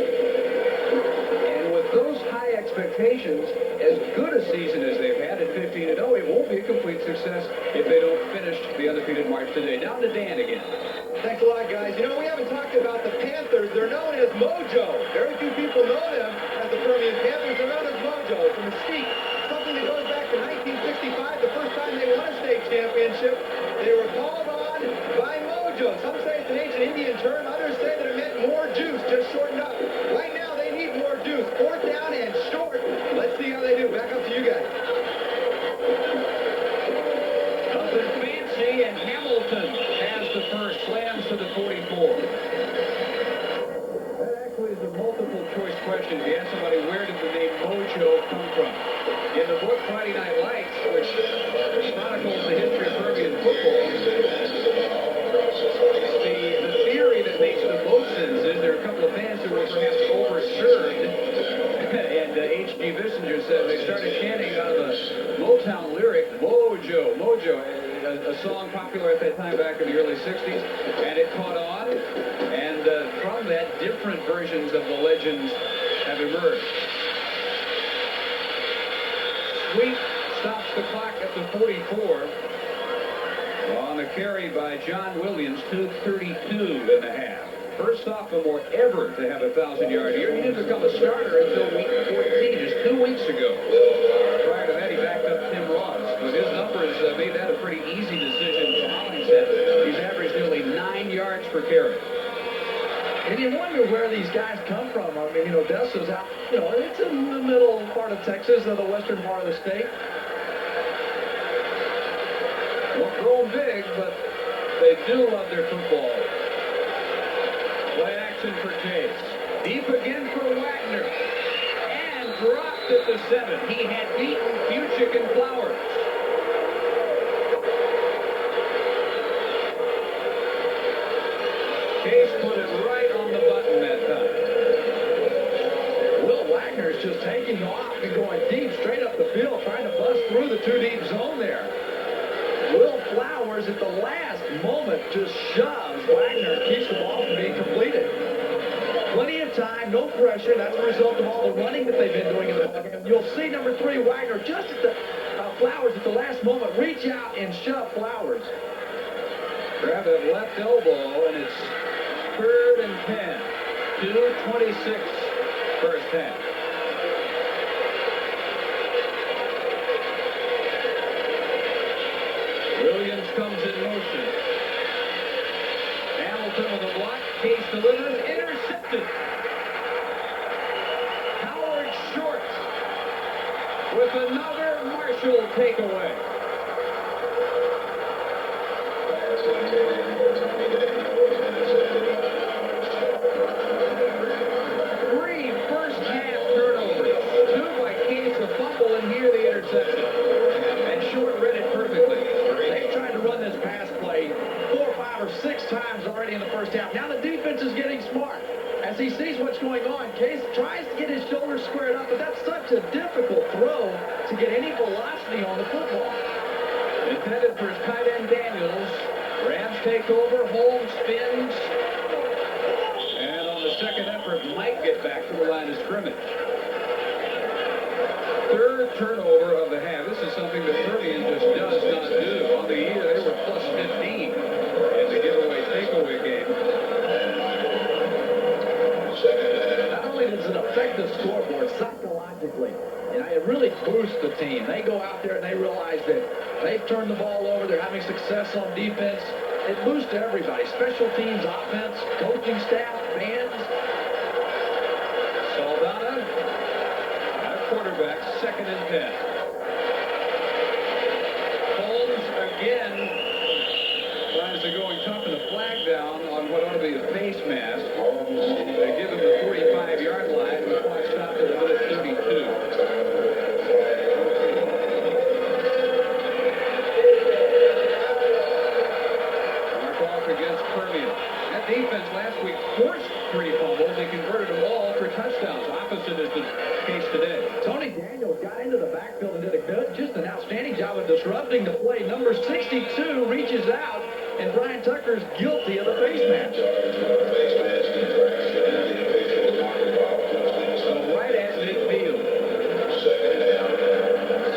And with those high expectations, as good a season as they've had at 15-0, it won't be a complete success if they don't finish the undefeated march today. Down to Dan again. Thanks a lot, guys. You know, we haven't talked about the Panthers. They're known as Mojo. Very few people know them as the Permian Panthers. They're known as Mojo. It's a mystique. Something that goes back to 1965, the first time they won a state championship. They were called on by Mojo. Some say it's an ancient Indian term. Others say that it meant more juice, just shortened up. Right now, they need more juice. 4th down and short. Let's see how they do. Back up to you guys. Nothing fancy, and Hamilton has the first. Slams to the 44. That actually is a multiple choice question. If you ask somebody, where did the name Mojo come from? In the book Friday Night Lights, which chronicles the history of Permian football, the theory that makes the most sense is there are a couple of fans who were perhaps overserved. And H.G. Bissinger said they started chanting out of a Motown lyric, Mojo, Mojo, a song popular at that time back in the early 60s, and it caught on, and from that, different versions of the legends have emerged. Sweet stops the clock at the 44 on a carry by John Williams, 2:32 in the half. First sophomore ever to have a 1,000-yard year. He didn't become a starter until week 14, just 2 weeks ago. Prior to that, he backed up Tim Ross. But his numbers made that a pretty easy decision for Hollingshead. He's averaged nearly 9 yards per carry. And you wonder where these guys come from. I mean, Odessa's out, it's in the middle part of Texas, or the western part of the state. Well, grown big, but they do love their football. Play action for Chase. Deep again for Wagner. And dropped at the 7. He had beaten Buchik and Flowers. Chase put it right on the button that time. Will Wagner is just taking off and going deep, straight up the field, trying to bust through the 2-deep zone there. Will Flowers at the last moment just shoves Wagner, keeps the ball from being completed. Plenty of time, no pressure. That's a result of all the running that they've been doing in the game. You'll see number 3, Wagner, just at the Flowers at the last moment, reach out and shove Flowers. Grab that left elbow, and it's 3rd and 10. 2:26 first half. Williams comes in motion. Hamilton with a block. Case delivers. Intercepted. Howard short with another Marshall takeaway. Three first-half turnovers. 2 by Case, a fumble, and here the interception. And Short read it perfectly. They've tried to run this pass play 4, 5, or 6 times already in the first half. Now the defense is getting smart. As he sees what's going on, Case tries to get his shoulders squared up, but that's such a difficult throw to get any velocity on the football. Intended for his tight end Daniels. Rams take over. Holmes spins. And on the second effort, might get back to the line of scrimmage. 3rd turnover of the half. This is something that Permian just does not do. On the year, they were plus 15 in the giveaway takeaway game. affect the scoreboard psychologically. And it really boosts the team. They go out there and they realize that they've turned the ball over. They're having success on defense. It boosts everybody. Special teams, offense, coaching staff, fans. Saldana at quarterback, 2nd and 10. Holmes again tries to go and tough and a flag down on what ought to be a face mask. They give him the 45-yard line, and the clock stopped at about 32. Against Permian. That defense last week forced 3 fumbles. They converted them all for touchdowns. Opposite is the case today. Tony Daniels got into the backfield and did just an outstanding job of disrupting the play. Number 62 reaches out, and Brian Tucker's guilty of the face mask. So right at midfield.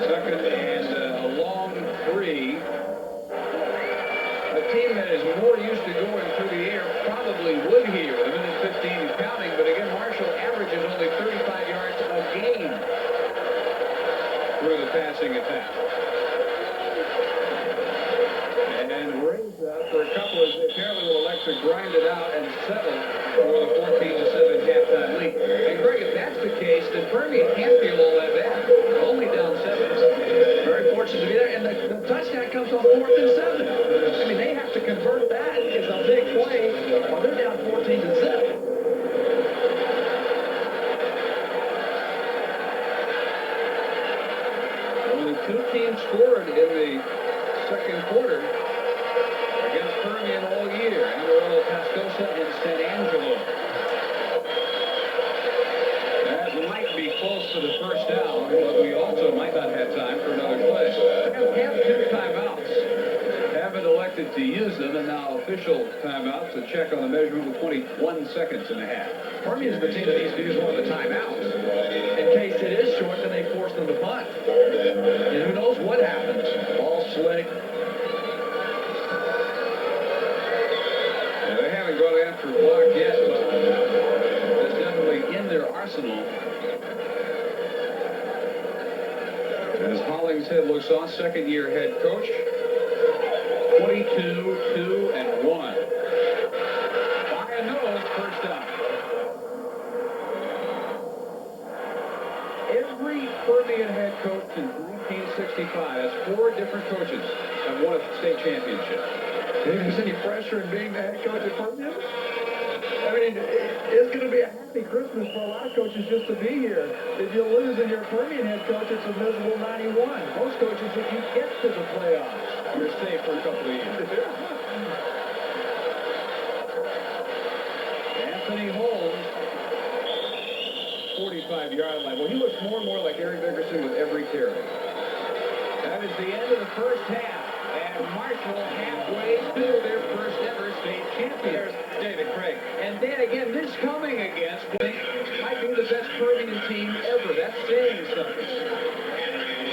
Second and a long 3. A team that is more used to going through the air probably would here with a minute 15 and counting, but again, Marshall averages only 35 yards a game through the passing attack. And raised up for a couple of, apparently will elect to grind it out and settle for the 14-7 halftime lead. And Greg, if that's the case, then Permian can't feel all that bad. Only down 7. Very fortunate to be there, and the touchdown comes on 4th and 7. I mean, they have to convert that as a big play, or they're down 14-7. Only 2 teams scored in the second quarter against Permian all year. Amarillo, Tascosa, and San Angelo. That might be close to the first down, but we also might not have time for another play. They have 2 timeouts. Haven't elected to use them, and now official timeouts to check on the measurement with 21 seconds and a half. Permian's the team that needs to use one of the timeouts. In case it is short, then they force them to punt. And who knows what happens. Ball slick. Yeah, they haven't gone after a block yet, but it's definitely in their arsenal. As Hollingshead looks on, second-year head coach. 22, 2, and 1. By a nose, first down. Every Permian head coach since 1965 has 4 different coaches have won a state championship. Do you think there's any pressure in being the head coach at Permian? I mean, it's going to be a happy Christmas for a lot of coaches just to be here. If you lose and you're a Permian head coach, it's a miserable 91. Most coaches, if you get to the playoffs, you're safe for a couple of years. Anthony Holmes, 45-yard line. Well, he looks more and more like Eric Dickerson with every carry. That is the end of the first half. And Marshall halfway to their first ever state champions. David Craig. And then again, this coming against might be the best Permian team ever. That's saying something.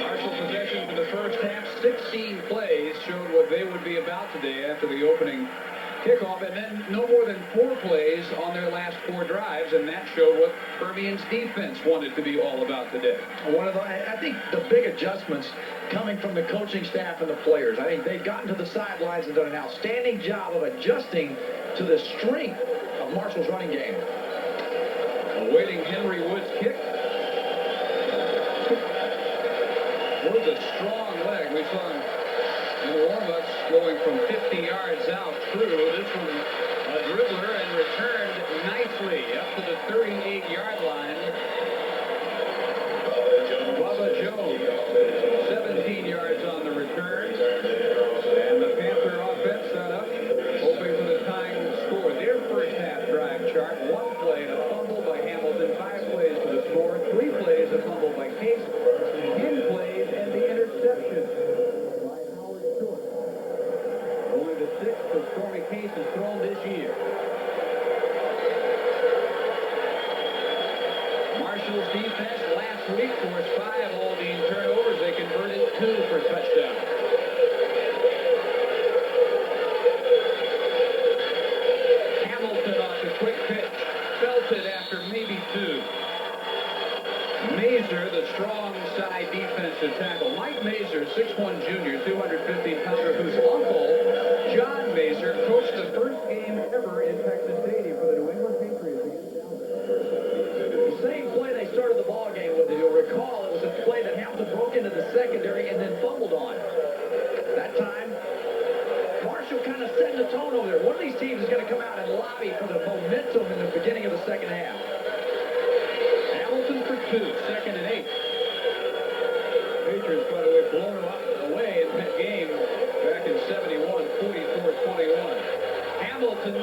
Marshall possession for the first half, 16 plays, showed what they would be about today after the opening kickoff, and then no more than 4 plays on their last 4 drives, and that showed what Permian's defense wanted to be all about today. I think the big adjustments coming from the coaching staff and the players. I think they've gotten to the sidelines and done an outstanding job of adjusting to the strength of Marshall's running game. Awaiting Henry Wood's kick. Wood's a strong leg. We saw him in the warm-ups going from 50 yards out through. This one a dribbler and returned nicely up to the 38-yard line. Bubba Jones, 17 yards on the return. And the Panther offense set up, hoping for the tying score. Their first half drive chart, 1 play and a fumble by Hamilton, 5 plays for the score, 3 plays, a fumble by Case, 10 plays, and the interception by Howard Stewart. Only the 6th that Stormy Case has thrown this year. Marshall's defense last week forced 5 holding turnovers. They converted 2 for touchdowns. Hamilton off the quick pitch. Felt it after maybe 2. Mazer, the strong side defensive tackle. Mike Mazer, 6'1 junior, 215-pounder, whose uncle, John Mazer, coached the first game ever in Texas Stadium for the New England Patriots against Dallas. The same play they started the ball game with. You'll recall it was a play that Hamilton broke into the secondary and then fumbled on. That time, Marshall kind of setting the tone over there. One of these teams is going to come out and lobby for the momentum in the beginning of the second half. Hamilton for 2, 2nd and 8. Patriots, by the way, blown away in that game back in 71, 44-21. Hamilton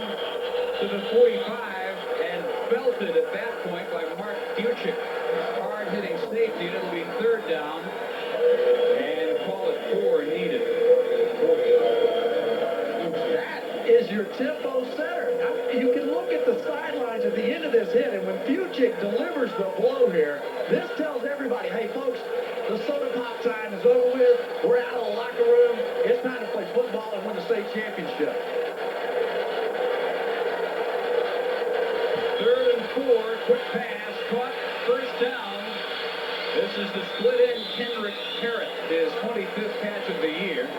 to the 45 and belted at that point by Mark Buchik. Hard-hitting safety, and it'll be 3rd down. And call it 4 needed. That is your tempo setter. You can look at the sidelines at the end of this hit, and when Buchik delivers the blow here, this tells everybody, hey, folks, the soda pop time is over with. We're out of the locker room. It's time to play football and win the state championship. 3rd and 4, quick pass, caught, 1st down. This is the split-end Kendrick Parrott, his 25th catch of the year.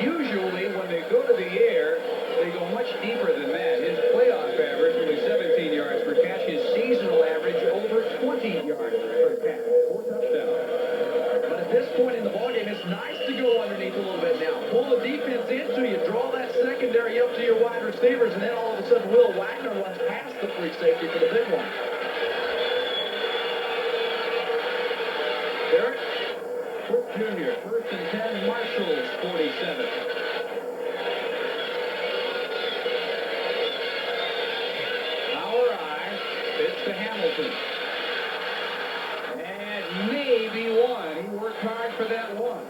Usually, when they go to the air, they go much deeper than that. His playoff average, only 17 yards per catch. His seasonal average, over 20 yards per catch. 4 touchdowns. But at this point in the ballgame, it's nice to go underneath a little bit now. Pull the defense into you, draw that secondary up to your wide receivers, and then all of a sudden, Will Wagner runs past the free safety for the big one. Barrett, Cook Jr., 1st and 10, Marshall's 47. It's to Hamilton. And maybe one. He worked hard for that one.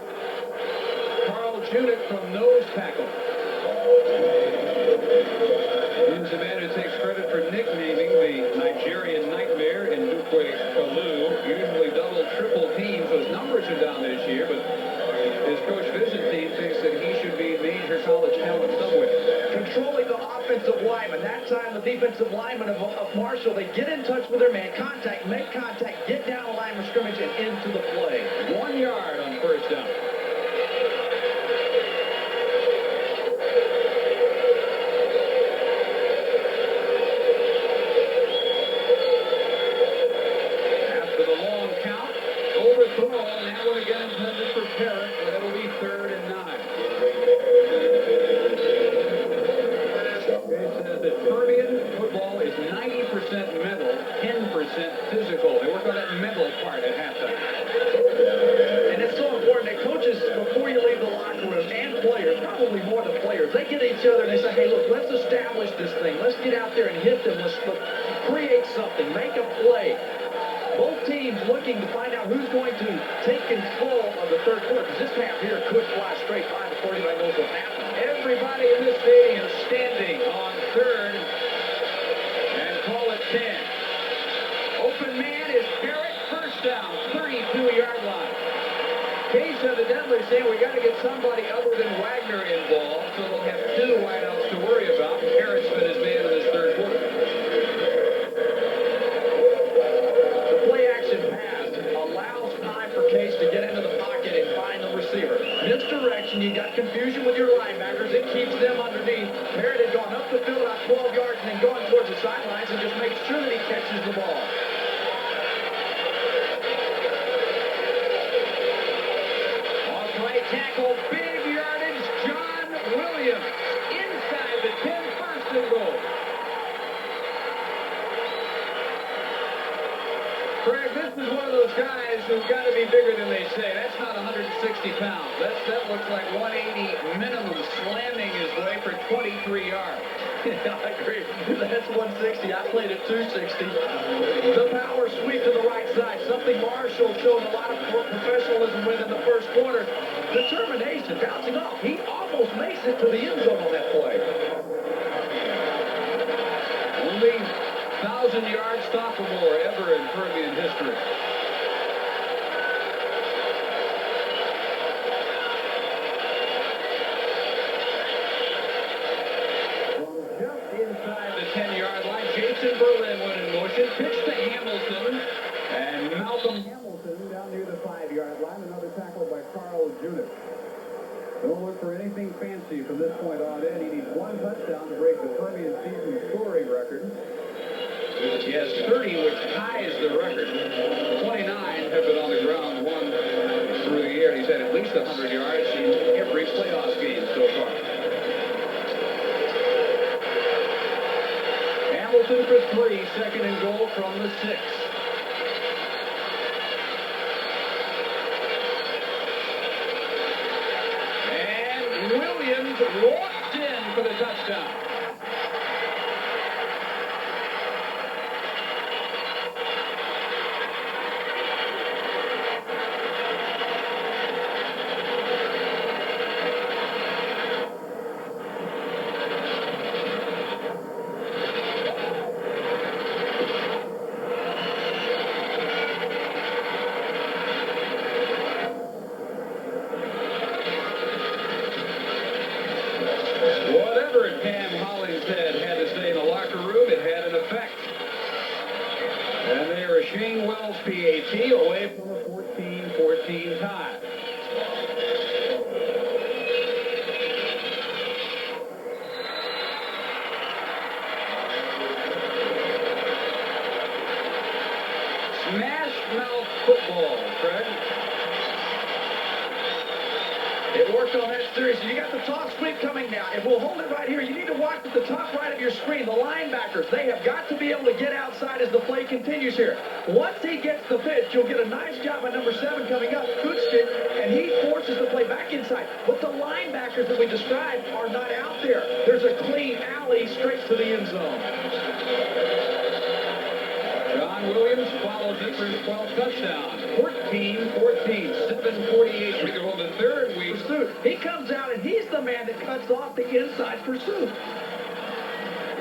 Carl Junick from nose tackle. He's the man who takes credit for nicknaming the Nigerian Nightmare in Dukwe Kalu. Usually double, triple teams. Those numbers are down this year, but his coach Vincentine thinks that he should be major college talent somewhere. Controlling the offensive lineman. That time, the defensive lineman of Marshall, they get in touch with their man, contact, make contact, get down the line of scrimmage and into the play. 1 yard on 1st down. After the long count, overthrown, that one again intended for Parrott, but it'll be 3rd and 9. It says that Permian football is 90% mental, 10% physical. They work on that mental part at halftime. And it's so important that coaches, before you leave the locker room, and players, probably more than players, they get each other and they say, hey, look, let's establish this thing. Let's get out there and hit them. Let's create something. Make a play. Both teams looking to find out who's going to take control of the 3rd quarter, because this half here could fly straight by before anybody knows what's happening. Everybody in this stadium standing on 3rd and call it 10. Open man is Parrott, 1st down, 32-yard line. Case evidently saying we got to get somebody other than Wagner involved, so they'll have 2 wideouts to worry about. Parrott's been his man in this 3rd quarter. The play action pass allows time for Case to get into the pocket and find the receiver. Misdirection, you got confusion with your linebackers. It keeps them underneath. Parrott had gone up the field about 12 yards and then going towards the sidelines and just makes sure that he catches the ball. Off right tackle, big yardage, John Williams. Inside the 10, 1st and goal. Craig, this is one of those guys who've got to be bigger than they say. That's not 160 pounds. That looks like 180 minimum, slamming his way for 23 yards. I agree. That's 160. I played at 260. The power sweep to the right side. Something Marshall showed a lot of professionalism with in the 1st quarter. Determination, bouncing off. He almost makes it to the end zone on that play. Only 1,000-yard sophomore ever in Permian history. Just inside the 10-yard line, Jason Berlin went in motion. Washington. Pitch to Hamilton. And Malcolm Hamilton down near the 5-yard line. Another tackle by Carl Junior. Don't look for anything fancy from this point on in. He needs one touchdown to break the Permian season scoring record. He has 30, which ties the record. 29 have been on the ground, one through the air. He's had at least 100 yards in every playoff game so far. Hamilton for 3, second and goal from the 6. And Williams walked in for the touchdown. PAT away from a 14-14 tie. Smash mouth football, Fred. It worked on that series. You got the top sweep coming now. If we'll hold it right here, you need to watch at the top right of your screen. The linebackers, they have got to be able to get outside as the play continues here. Once he gets the pitch, you'll get a nice job by number 7 coming up, Kutzkin, and he forces the play back inside. But the linebackers that we described are not out there. There's a clean alley straight to the end zone. John Williams follows it for his 12th touchdown. 14-14, 7:48 to go in the third week. Pursuit. He comes out and he's the man that cuts off the inside pursuit.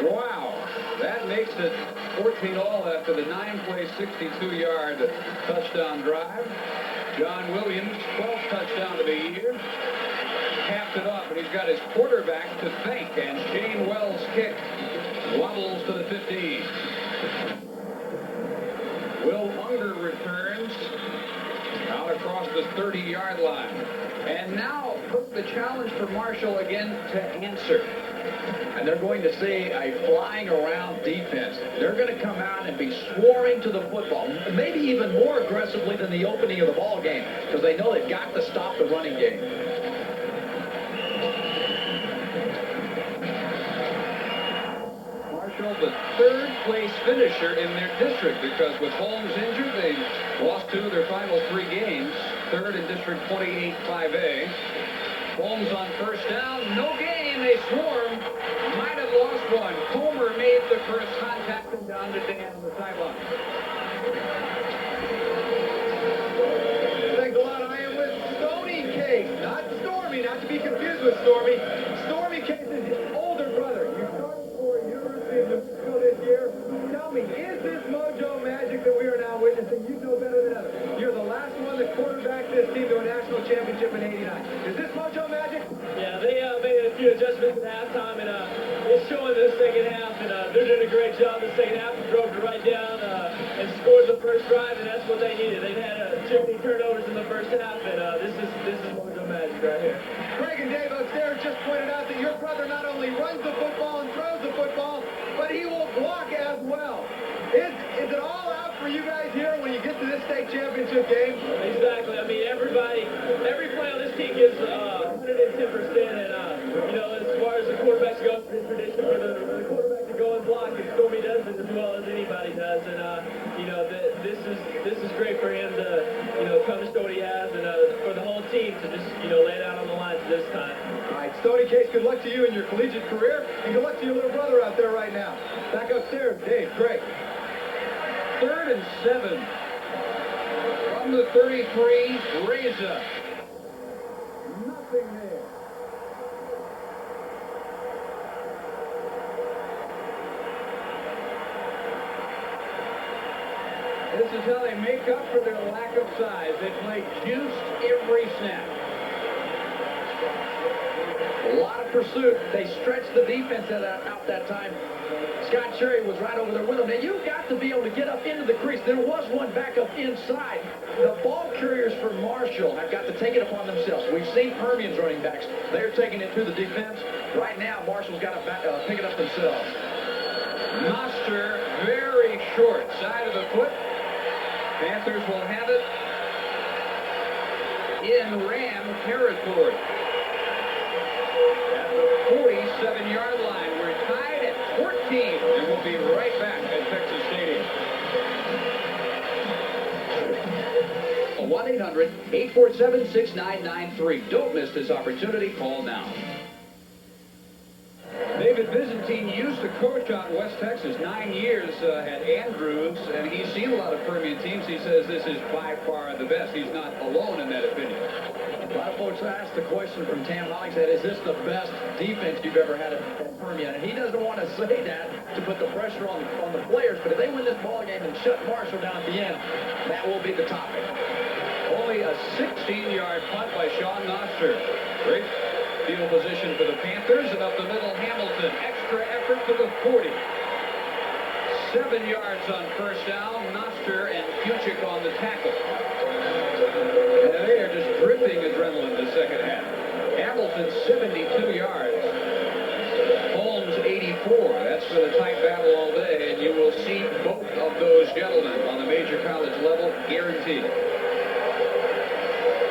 Wow. That makes it 14-all after the 9-play, 62-yard touchdown drive. John Williams, 12th touchdown of the year. Capped it off, and he's got his quarterback to thank. And Shane Wells' kick wobbles to the 15. Will Unger returns out across the 30-yard line. And now the challenge for Marshall again to answer. And they're going to see a flying around defense. They're going to come out and be swarming to the football, maybe even more aggressively than the opening of the ball game, because they know they've got to stop the running game. Marshall, the third-place finisher in their district, because with Holmes injured, they lost 2 of their final 3 games. Third in District 28 5A. Holmes on first down, no gain, they swarm. Might have lost one. Comer made the first contact and down to Dan on the sideline. Thanks a lot. I am with Stony Case, not Stormy, not to be confused with Stormy. Stormy Case is his older brother. You started for University of New Mexico this year. Tell me, is this mojo magic that we are now witnessing? You know better than others. You're the last one that quarterbacked this team to a national championship in '89. Is this mojo magic? Yeah, they made a few adjustments at halftime, and it's showing the second half, and they're doing a great job in the second half. Drove it right down and scored the first drive, and that's what they needed. They've had too many turnovers in the first half, and this is mojo magic right here. Craig and Dave upstairs just pointed out that your brother not only runs the football and throws the football, but he will block as well. Is it all out for you guys here when you get to this state championship game? Exactly. I mean, every play on this team gives 110%, and as far as the quarterbacks go, it's tradition for the quarterback to go and block, and Stormy does it as well as anybody does, and this is great for him to accomplish what he has, and for the whole team to just lay it out on the lines this time. All right, Stony Case, good luck to you in your collegiate career, and good luck to your little brother out there right now. Back upstairs, Dave, Greg. 3rd and 7 from the 33. Reza. Nothing there. This is how they make up for their lack of size. They play juiced every snap. A lot of pursuit. They stretched the defense out that time. Scott Cherry was right over there with them. Now, you've got to be able to to get up into the crease. There was one back up inside. The ball carriers for Marshall have got to take it upon themselves. We've seen Permian's running backs. They're taking it to the defense. Right now, Marshall's got to pick it up themselves. Noster very short side of the foot. Panthers will have it in Ram territory. At the 47-yard line, we're tied at 14, and we'll be right back at Texas Stadium. 1-800-847-6993. Don't miss this opportunity. Call now. David Byzantine used to coach out in West Texas 9 years at Andrews, and he's seen a lot of Permian teams. He says this is by far the best. He's not alone in that opinion. A lot of folks asked the question from Tam Hollings that, is this the best defense you've ever had at Permian? And he doesn't want to say that to put the pressure on the players, but if they win this ball game and shut Marshall down at the end, that will be the topic. Only a 16-yard punt by Sean Noster. Great field position for the Panthers, and up the middle, Hamilton. Extra effort to the 40. 7 yards on first down. Noster and Puchik on the tackle. And they are just dripping adrenaline in the second half. Hamilton, 72 yards. Holmes, 84. That's been a tight battle all day, and you will see both of those gentlemen on the major college level, guaranteed.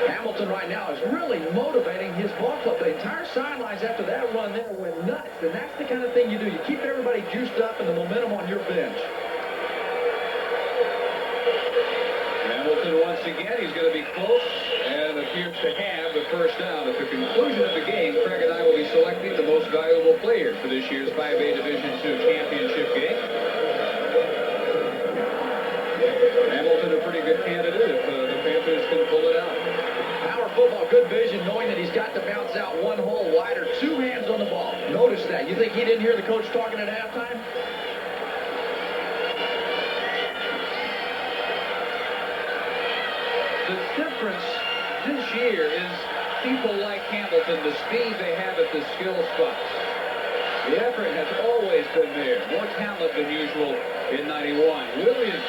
Hamilton right now is really motivating his ball club. The entire sidelines after that run there went nuts, and that's the kind of thing you do. You keep everybody juiced up and the momentum on your bench. Hamilton once again, he's going to be close and appears to have the first down. At the conclusion of the game, Craig and I will be selecting the most valuable player for this year's 5A Division II championship game. Hamilton, a pretty good candidate if the Panthers can pull it out. Power football, good vision, knowing that he's got to bounce out one hole wider, 2 hands on the ball. Notice that. You think he didn't hear the coach talking at halftime? The difference this year is people like Hamilton, the speed they have at the skill spots. The effort has always been there. More talent than usual in 91. Williams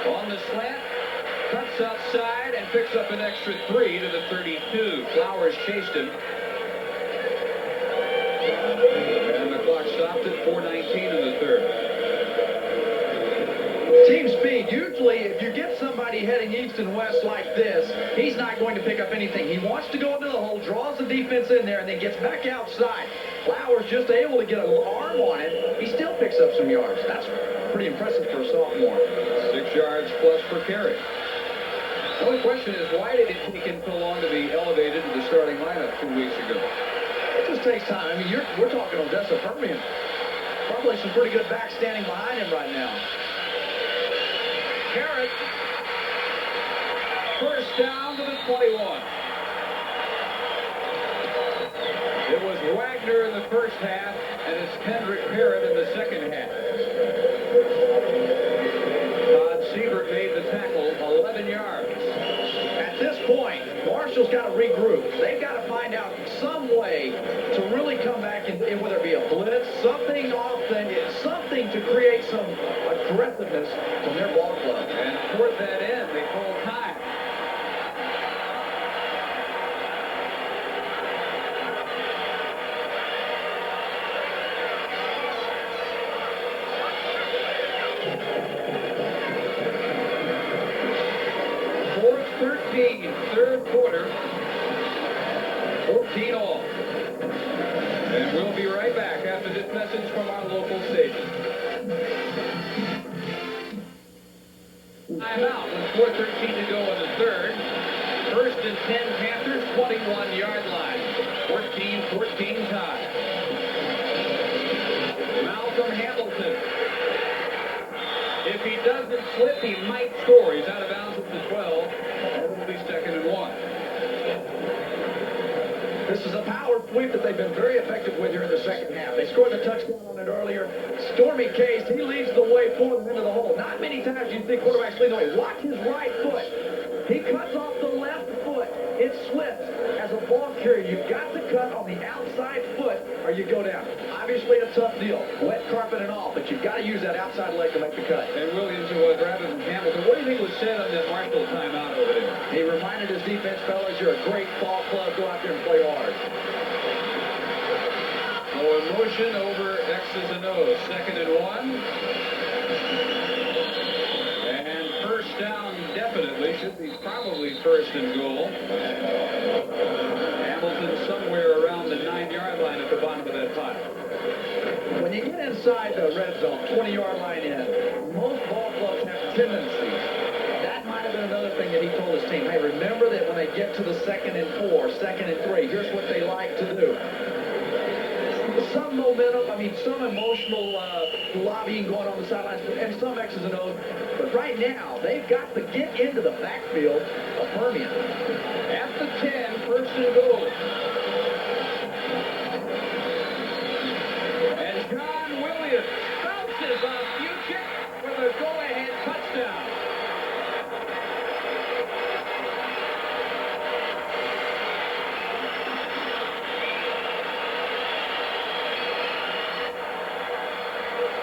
on the slant, cuts outside and picks up an extra 3 to the 32. Flowers chased him. And the clock stopped at 4:19 in the third. Team speed. Usually, if you get somebody heading east and west like this, he's not going to pick up anything. He wants to go into the hole, draws the defense in there, and then gets back outside. Flowers just able to get an arm on it. He still picks up some yards. That's pretty impressive for a sophomore. 6 yards plus per carry. The only question is, why did it take him so long to be elevated to the starting lineup 2 weeks ago? It just takes time. I mean, we're talking Odessa Permian. Probably some pretty good backs standing behind him right now. Garrett, first down to the 21. It was Wagner in the first half, and it's Kendrick Parrott in the second half. Todd Siebert made the tackle, 11 yards. At this point, Marshall's got to regroup. They've got to find out some way to really come back and whether it be a blitz, something to create some aggressiveness from their ball club. And toward that end, they call time. Fourth 13, third quarter, 14 all. And we'll be right back after this message from our local station. Timeout with 4:13 to go in the third. First and 10 Panthers, 21-yard line. 14-14 tie. Malcolm Hamilton. If he doesn't slip, he might score. He's out of bounds at the 12. It will be 2nd and 1. This is a power sweep that they've been very effective with here in the second half. They scored the touchdown on it earlier. Stormy Case, he leads the way for them into the hole. Not many times you think quarterbacks lead the way. Watch his right foot. He cuts off the left foot. It slips. As a ball carrier, you've got to cut on the outside outside foot or you go down. Obviously a tough deal. Wet carpet and all, but you've got to use that outside leg to make the cut. And Williams, who was rather than Hamilton, what do you think was said on that Marshall timeout over there? He reminded his defense, fellas, you're a great ball club. Go out there and play hard. No emotion over X's and O's. 2nd and 1. And first down definitely. Should be probably 1st and goal. Hamilton somewhere around the 9-yard line at the bottom of that pile. When you get inside the red zone, 20-yard line in, most ball clubs have tendencies. That might have been another thing that he told his team. Hey, remember that when they get to the 2nd and 4, 2nd and 3, here's what they like to do. Some momentum, some emotional lobbying going on the sidelines, and some X's and O's. But right now, they've got to get into the backfield of Permian. At the 10, 1st and goal. And John Williams bounces off Fuchik with a go-ahead touchdown.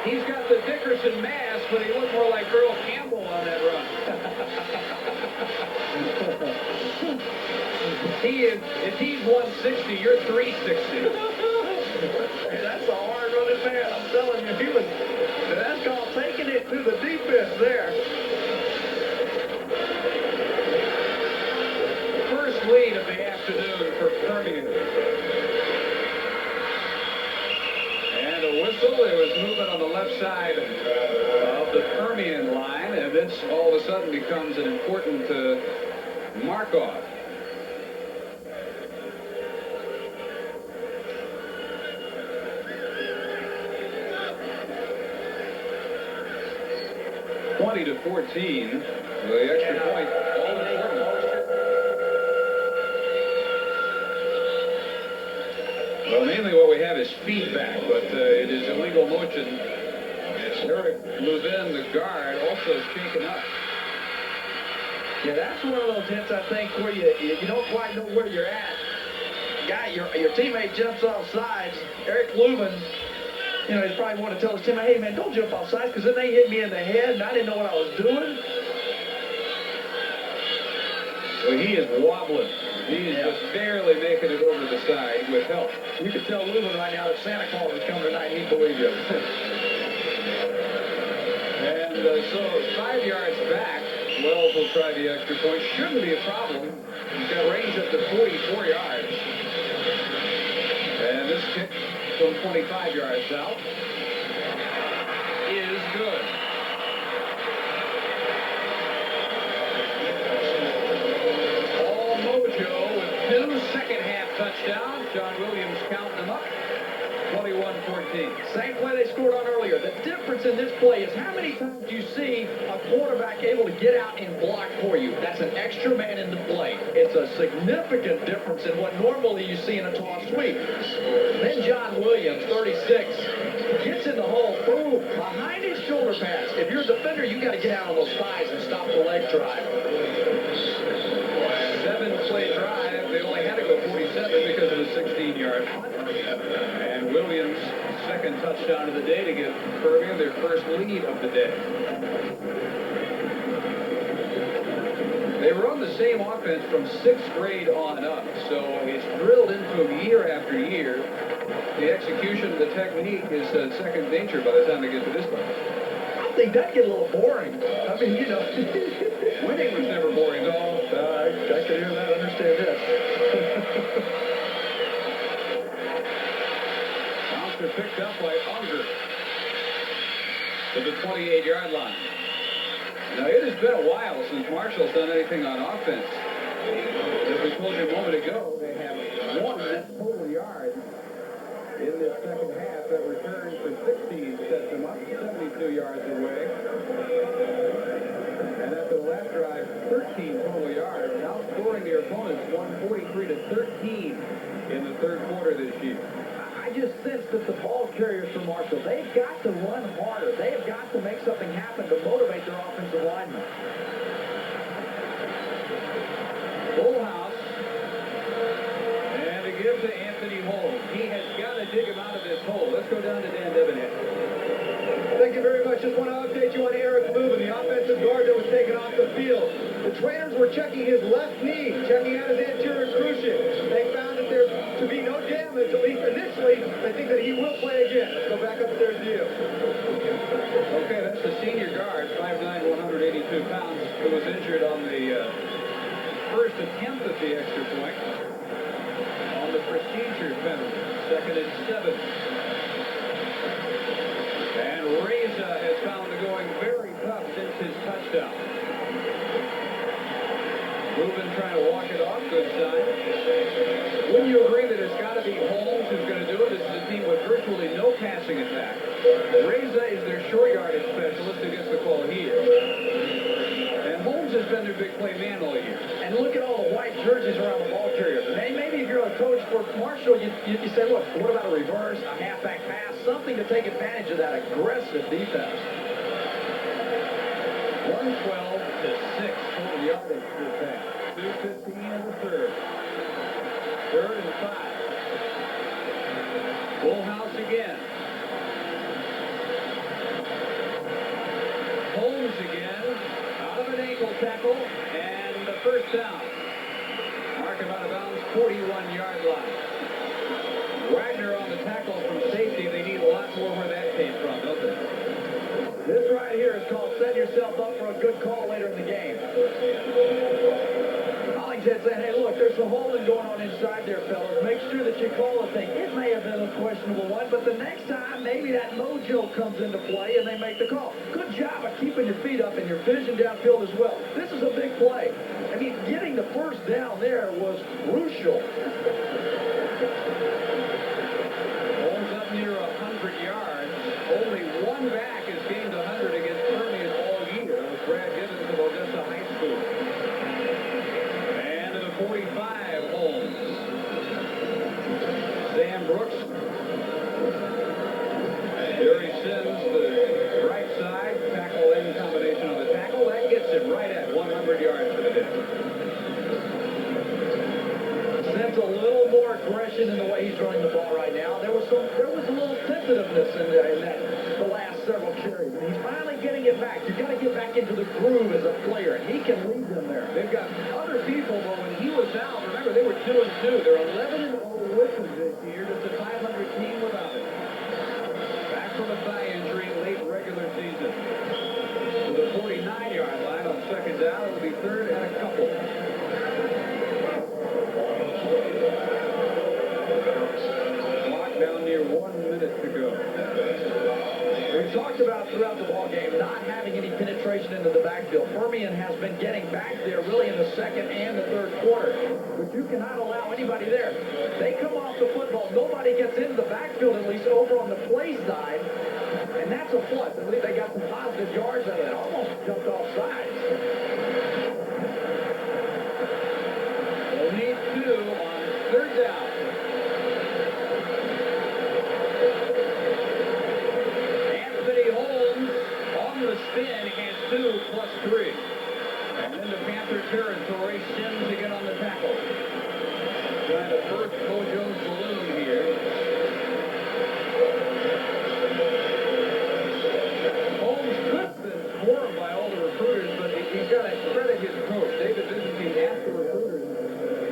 He's got the Dickerson mask, but he looked more like Earl Campbell on that run. If he's 160, you're 360. That's a hard-running man, I'm telling you. That's called taking it to the defense there. First lead of the afternoon for Permian. And a whistle. There was movement on the left side of the Permian line, and this all of a sudden becomes an important mark-off. To 14, the extra point all important. Well, mainly what we have is feedback, but it is illegal motion. Eric Levin, the guard, also shaken up. Yeah, that's one of those hits, I think, where you don't quite know where you're at. Guy, your teammate jumps off sides. Eric Levin, he's probably want to tell his teammate, hey, man, don't jump off sides, because then they hit me in the head, and I didn't know what I was doing. Well, he is wobbling. He is just barely making it over the side with help. You can tell Levin right now that Santa Claus is coming tonight. He'd believe you. And so 5 yards back, Wells will try the extra point. Shouldn't be a problem. He's got range up to 44 yards. And this kick from 25 yards out is good. All Mojo with 2 second-half touchdowns. John Williams counting them up. 21-14. Same play they scored on earlier. The difference in this play is how many times do you see a quarterback able to get out and block for you? That's an extra man in the play. It's a significant difference in what normally you see in a toss sweep. Then John Williams, 36, gets in the hole. Boom, behind his shoulder pass. If you're a defender, you got to get out on those thighs and stop the leg drive. 7-play drive. They only had to go 47 because of the 16-yard punt. And Williams' second touchdown of the day to give Permian their first lead of the day. They run the same offense from 6th grade on up, so it's drilled into them year after year. The execution of the technique is second nature by the time they get to this level. I think that'd get a little boring. Winning was never boring, though. I can hear that, understand that. Bouncer picked up by Unger to the 28-yard line. Now, it has been a while since Marshall's done anything on offense. As we told you a moment ago, they have 1 total yard in this second half. That return for 16 sets them up 72 yards away. And after the last drive, 13 total yards, outscoring their opponents 143-13 in the third quarter this year. I just sense that the ball carriers for Marshall, they've got to run harder. They have got to make something happen to motivate their offensive linemen. Full house. And to give to Anthony Holmes. He has got to dig him out of this hole. Let's go down to Dan Debenham. Thank you very much. Just want to update you on Eric Lubin, the offensive guard that was taken off the field. The trainers were checking his left knee, checking out his anterior cruciate. They found that there's to be no damage, at least initially. They think that he will play again. Let's go back upstairs to you. Okay, that's the senior guard, 5'9", 182 pounds, who was injured on the first attempt at the extra point on the procedure penalty. 2nd and 7. And Reza has found it going very tough since his touchdown. Rubin trying to walk it off. Good sign. Wouldn't you agree that it's got to be Holmes who's going to do it? This is a team with virtually no passing attack. Reza is their short yardage specialist who gets the call here. And Holmes has been their big play man all year. And look at all the white jerseys around the ball carrier. Maybe if you're a coach for Marshall, you say, look, what about a reverse, a halfback pass, something to take advantage of that aggressive defense. 112 to 6 total yardage for the pass. 2:15 in the third. 3rd and 5. Full house again. Holmes again. Out of an ankle tackle. And the first down. Mark him out of bounds, 41-yard line. Wagner on the tackle from safety. They need a lot more where that came from, don't they? This right here is called setting yourself up for a good call later in the game. Hollingshead saying, hey, look, there's some holding going on inside there, fellas. Make sure that you call the thing. It may have been a questionable one, but the next time, maybe that mojo comes into play and they make the call. Good job of keeping your feet up and your vision downfield as well. This is a big play. I mean, getting the first down there was crucial. Holmes up near 100 yards. Only one back has gained 100 against Permian all year. It was Brad Gibbons of Odessa High School. And to the 45, Holmes. Sam Brooks. Jerry Sims, the right side. Tackle in combination on the tackle. That gets him right at 100 yards for the day. Sense a little more aggression in the way he's running the ball right now. There was a little tentativeness in the last several carries. And he's finally getting it back. You've got to get back into the groove as a player, and he can lead them there. They've got other people, but when he was out, remember, they were 2-2. They're 11-0 with him this year, just a 500 team without him. Back from a thigh injury late regular season. To the 49-yard line on 2nd down. It'll be 3rd and a couple. Clock down near 1 minute to go. We've talked about throughout the ball game not having any penetration into the backfield. Permian has been getting back there really in the 2nd and the 3rd quarter. But you cannot allow anybody there. They come off the football. Nobody gets into the backfield, at least over on the play side. And that's a plus. I believe they got some positive yards out of it. Almost jumped off sides. They'll need 2 on 3rd down. Spin against 2 plus 3. And into Panther territory. Sims again on the tackle. Trying to burst Mojo's balloon here. Holmes could have been swarmed by all the recruiters, but he's got to credit his coach. David Byzantine asked the recruiters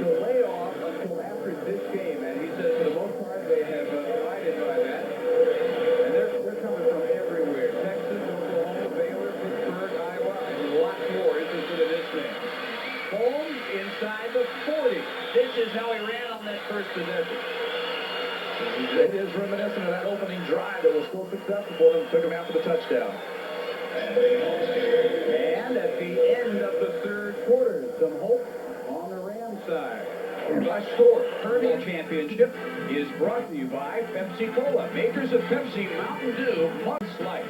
to lay off until after this game. And he said for the most part they have abided by that. And they're coming from everywhere. Texas, Baylor, Pittsburgh, Iowa, and a lot more interested in this man. Holmes inside the 40. This is how he ran on that first possession. It is reminiscent of that opening drive that was so successful for them. Took him out for the touchdown. And at the end of the 3rd quarter, some hope on the Rams side. By score, Permian Championship is brought to you by Pepsi Cola, makers of Pepsi Mountain Dew Mug Slice.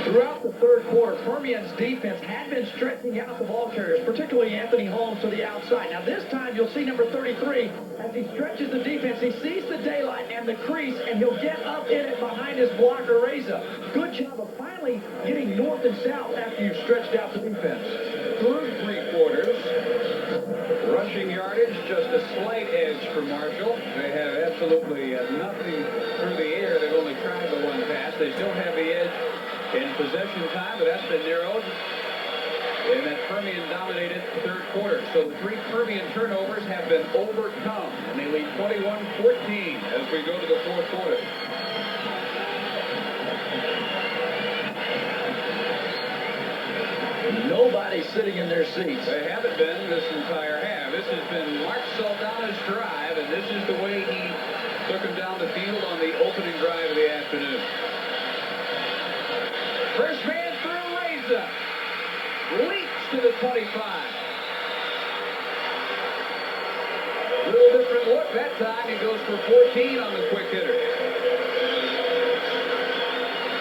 Throughout the 3rd quarter, Permian's defense had been stretching out the ball carriers, particularly Anthony Holmes to the outside. Now this time you'll see number 33, as he stretches the defense, he sees the daylight and the crease, and he'll get up in it behind his blocker, Reza. Good job of finally getting north and south after you've stretched out the defense. Through 3 quarters, rushing yardage absolutely nothing through the air. They've only tried the one pass. They still have the edge in possession time, but that's been narrowed in that Permian-dominated third quarter. So the 3 Permian turnovers have been overcome, and they lead 21-14 as we go to the fourth quarter. Nobody's sitting in their seats. They haven't been this entire half. This has been Mark Saldana's drive, and this is the way he took him down the field on the opening drive of the afternoon. First man through, Reza. Leaps to the 25. Little different look that time. He goes for 14 on the quick hitter.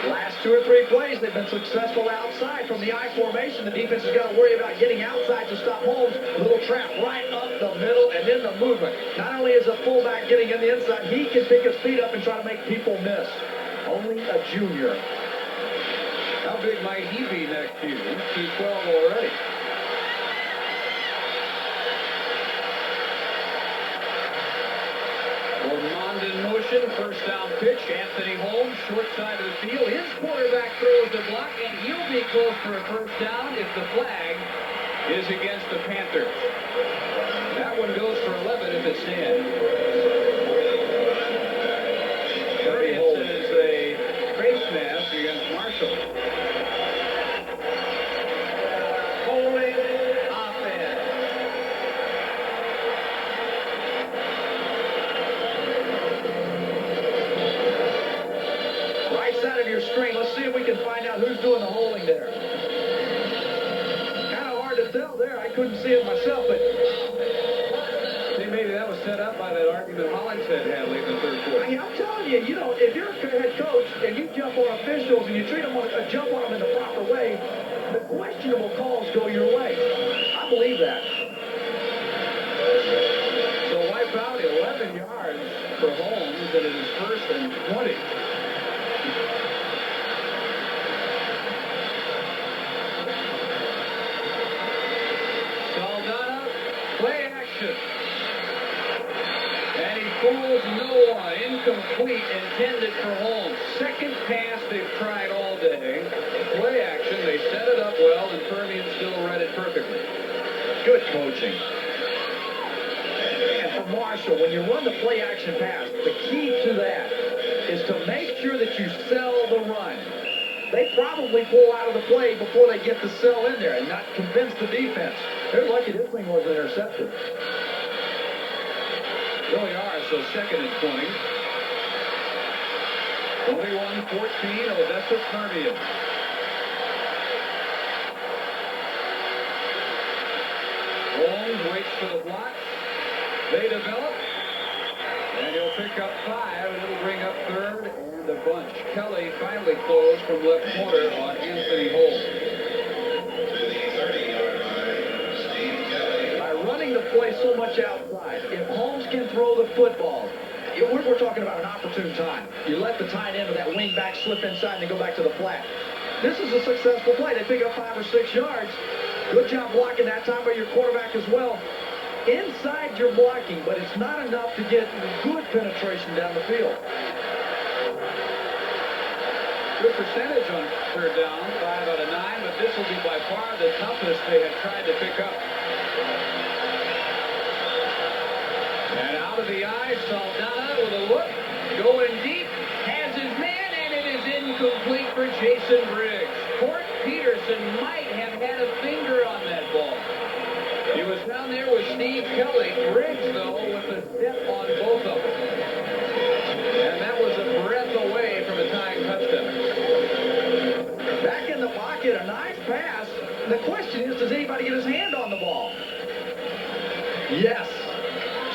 Last 2 or 3 plays, they've been successful outside from the I formation. The defense has got to worry about getting outside to stop Holmes. Little trap right up the middle and then the movement. Not only is the fullback getting in the inside, he can pick his feet up and try to make people miss. Only a junior. How big might he be next year? He's 12 already. Ormond in motion, first down pitch. Anthony Holmes, short side of the field. His quarterback throws the block, and he'll be close for a first down if the flag is against the Panthers. That one goes for 11 if it stands. Variance is a face mask against Marshall. Holding offense. Right side of your screen. Let's see if we can find out who's doing the holding there. Kind of hard to tell there. I couldn't see it myself, but See, maybe that was set up by that argument Hollingshead had late in the third quarter. I'm telling you, if you're a head coach and you jump on officials and you treat them jump on them in the proper way, the questionable calls go your way. I believe that. So wipe out 11 yards for Holmes, and it is first and 20. Saldana, play action. And he fools no one. Incomplete, intended for Holmes. Second pass they've tried all day. Play action, they set it up well, and Permian still read it perfectly. Good coaching. And for Marshall, when you run the play action pass, the key to that is to make sure that you sell the run. They probably pull out of the play before they get the sell in there and not convince the defense. They're lucky this thing was intercepted. Really are, so second and 20. 21-14, Odessa Permian. Holmes waits for the block. They develop. And he'll pick up 5, and it'll bring up third and a bunch. Kelly finally closed from left corner on Anthony Holmes. By running the play so much outside, if Holmes can throw the football, we're talking about an opportune time. You let the tight end or that wing back slip inside and they go back to the flat. This is a successful play. They pick up 5 or 6 yards. Good job blocking that time by your quarterback as well. Inside you're blocking, but it's not enough to get good penetration down the field. Good percentage on third down, 5 out of 9, but this will be by far the toughest they have tried to pick up. And out of the eye, Saldana with a look, going deep, has his man, and it is incomplete for Jason Briggs. Court Peterson might have had a finger on that ball. He was down there with Steve Kelly. Briggs, though, with a step on both of them. And that was a breath away from a tying touchdown. Back in the pocket, a nice pass. The question is, does anybody get his hand on the ball? Yes.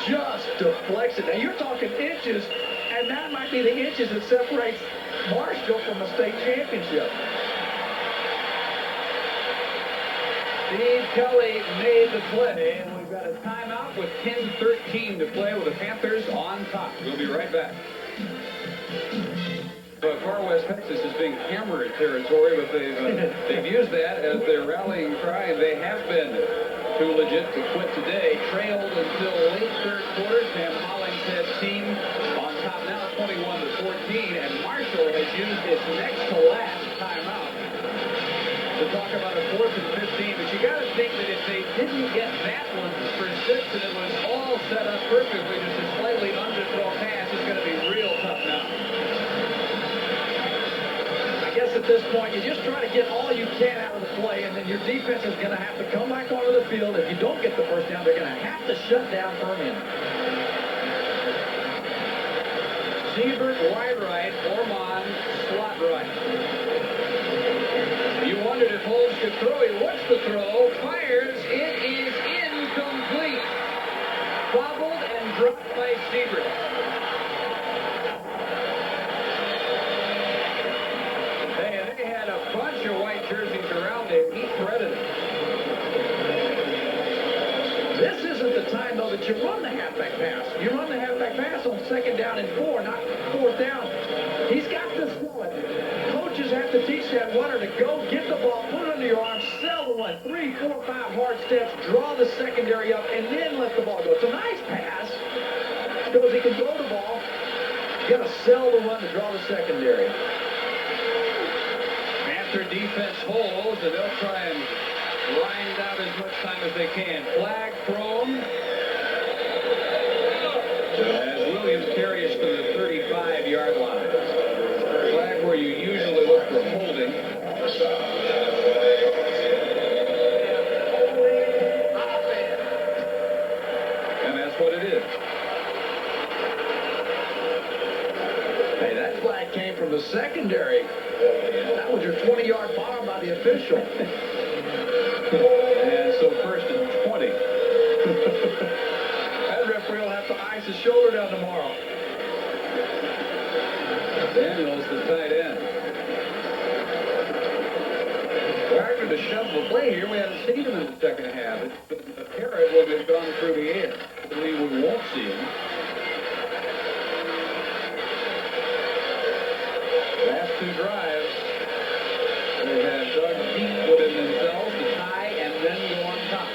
Just deflects it. Now, you're talking inches, and that might be the inches that separates Marshall from the state championship. Steve Kelly made the play, and we've got a timeout with 10:13 to play with the Panthers on top. We'll be right back. But Far West Texas is being hammered territory, but they've used that as their rallying cry, and they have been too legit to quit today. Trailed until late third quarter. Sam Hollingshead's team on 14, and Marshall has used his next to last timeout to talk about a 4th and 15. But you got to think that if they didn't get that one for 6 and it was all set up perfectly, just a slightly underthrown pass is going to be real tough now. I guess at this point, you just try to get all you can out of the play, and then your defense is going to have to come back onto the field. If you don't get the first down, they're going to have to shut down Permian. Siebert wide right, Ormond slot right. You wondered if Holmes could throw. He wants to throw, fires, it is incomplete. Bobbled and dropped by Siebert. They had a bunch of white jerseys around him. He threaded it. This isn't the time, though, that you run the halfback pass. You run the halfback pass on 2nd down and 4, not 4th down. He's got to sell it. Coaches have to teach that runner to go, get the ball, put it under your arm, sell the run, 3, 4, 5 hard steps, draw the secondary up, and then let the ball go. It's a nice pass because he can throw the ball. You got to sell the run to draw the secondary. Panther defense holds, and they'll try and grind out as much time as they can. Flag thrown as Williams carries to the 35-yard line. Flag where you usually look for holding. And that's what it is. Hey, that flag came from the secondary. That was your 20-yard bomb by the official. And so 1st and 20. That referee will have to ice his shoulder down tomorrow. Daniels, the tight end. Wagner to shove the play here. We haven't seen him in the second half. Parrott will have gone through the air. I believe we won't see him. Last 2 drives, they have dug deep within themselves to tie and then go on top.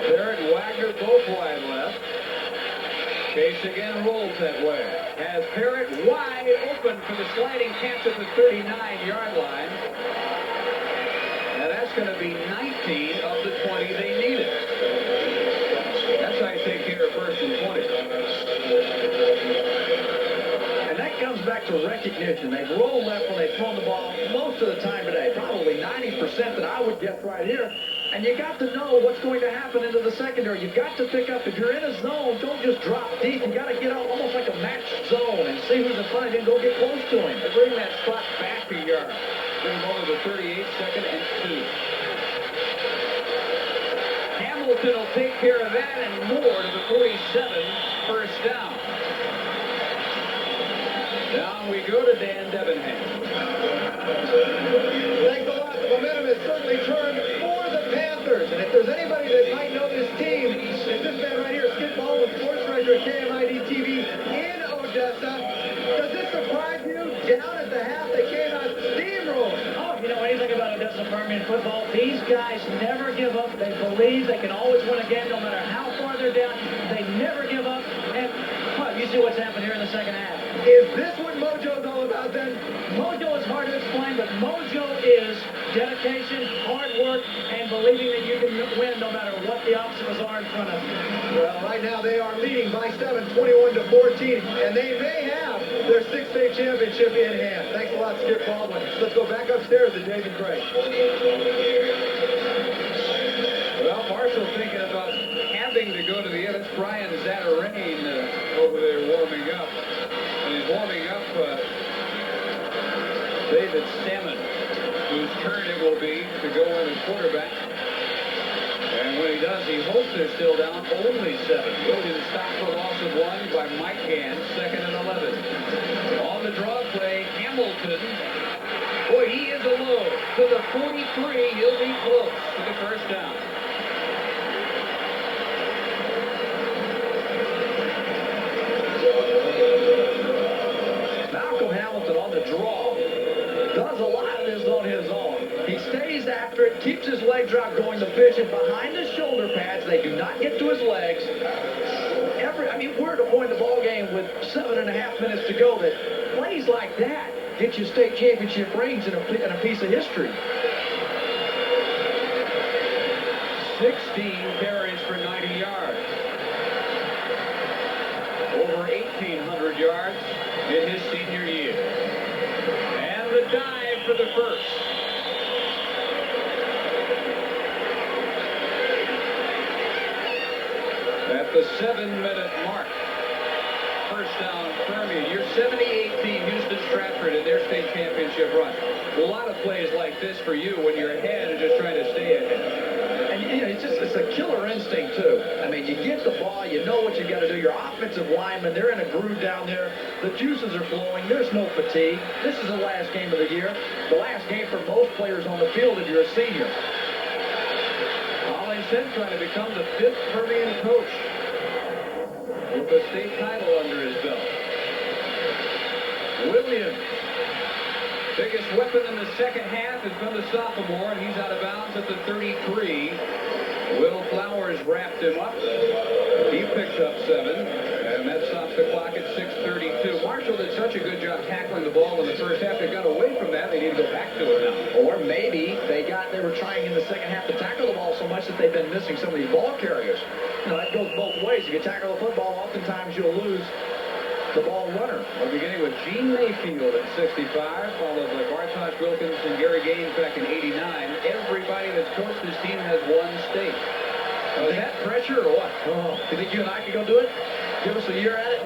Parrott and Wagner both wide left. Chase again rolls that way. Has Parrott wide open for the sliding catch at the 39-yard line. And that's going to be 19 of the 20 they needed. That's how you take care of 1st and 20. And that comes back to recognition. They've rolled left when they've thrown the ball most of the time today. Probably 90% that I would guess right here. And you got to know what's going to happen into the secondary. You've got to pick up. If you're in a zone, don't just drop deep. You got to get out almost like a matched zone and see who's in front of you and go get close to him. They bring that spot back a yard. Bring him over the 38, 2nd and 2. Hamilton will take care of that and more to the 47, 1st down. Down we go to Dan Debenham. Thanks a lot. The momentum has certainly turned for the Panthers. And if there's anybody that might know this team, it's this man right here, Skip Baldwin, sports director at KMID TV in Odessa. Does this surprise you? Down at the half, they came out steamrolling. Oh, if you know anything about Odessa Permian football, these guys never give up. They believe they can always win a game no matter how far they're down. They never give up. And well, you see what's happened here in the second half. Is this what Mojo's all about then? Mojo is hard to explain, but Mojo is dedication, hard work, and believing that you can win no matter what the obstacles are in front of you. Well, right now they are leading by 7, 21-14, and they may have their 6th state championship in hand. Thanks a lot, Skip Baldwin. Let's go back upstairs to David Craig. Well, Marshall's thinking about having to go to the end. It's Brian Zatarain over there warming up. And he's warming up David Salmon, whose turn it will be to go in as quarterback. And when he does, he hopes they're still down only 7. Williams stopped for loss of 1 by Mike Gant, 2nd and 11. On the draw play, Hamilton. Boy, he is alone. To the 43, he'll be close to the 1st down. Malcolm Hamilton on the draw does a lot of this on his own. He stays after it, keeps his legs out going the pitch, and behind the shoulder pads, they do not get to his legs. 2.5 minutes to go, that plays like that get you state championship rings in a piece of history. 16 carries for 90 yards. Over 1,800 yards in his senior year. And the dive for the first. At the 7-minute mark. First down, Permian. Your 78 team, Houston Stratford, in their state championship run. A lot of plays like this for you when you're ahead and just trying to stay ahead. And you know, it's a killer instinct too. I mean, you get the ball, you know what you got to do. Your offensive linemen, they're in a groove down there. The juices are flowing. There's no fatigue. This is the last game of the year. The last game for most players on the field if you're a senior. Hollington trying to become the 5th Permian coach with a state title under his belt. Williams. Biggest weapon in the second half has been the sophomore, and he's out of bounds at the 33. Will Flowers wrapped him up. He picked up 7, and that stops the clock at 6:32. Marshall did such a good job tackling the ball in the first half. They got away from that. They need to go back to it now. Or maybe they were trying in the second half to tackle the ball so much that they've been missing some of these ball carriers. You know, that goes both ways. If you tackle the football, oftentimes you'll lose the ball runner. We're beginning with Gene Mayfield at 65, followed by Bartosh Wilkins and Gary Gaines back in 89. Everybody that's coached this team has won state. Is that pressure or what? Oh, you think you and I could go do it? Give us a year at it?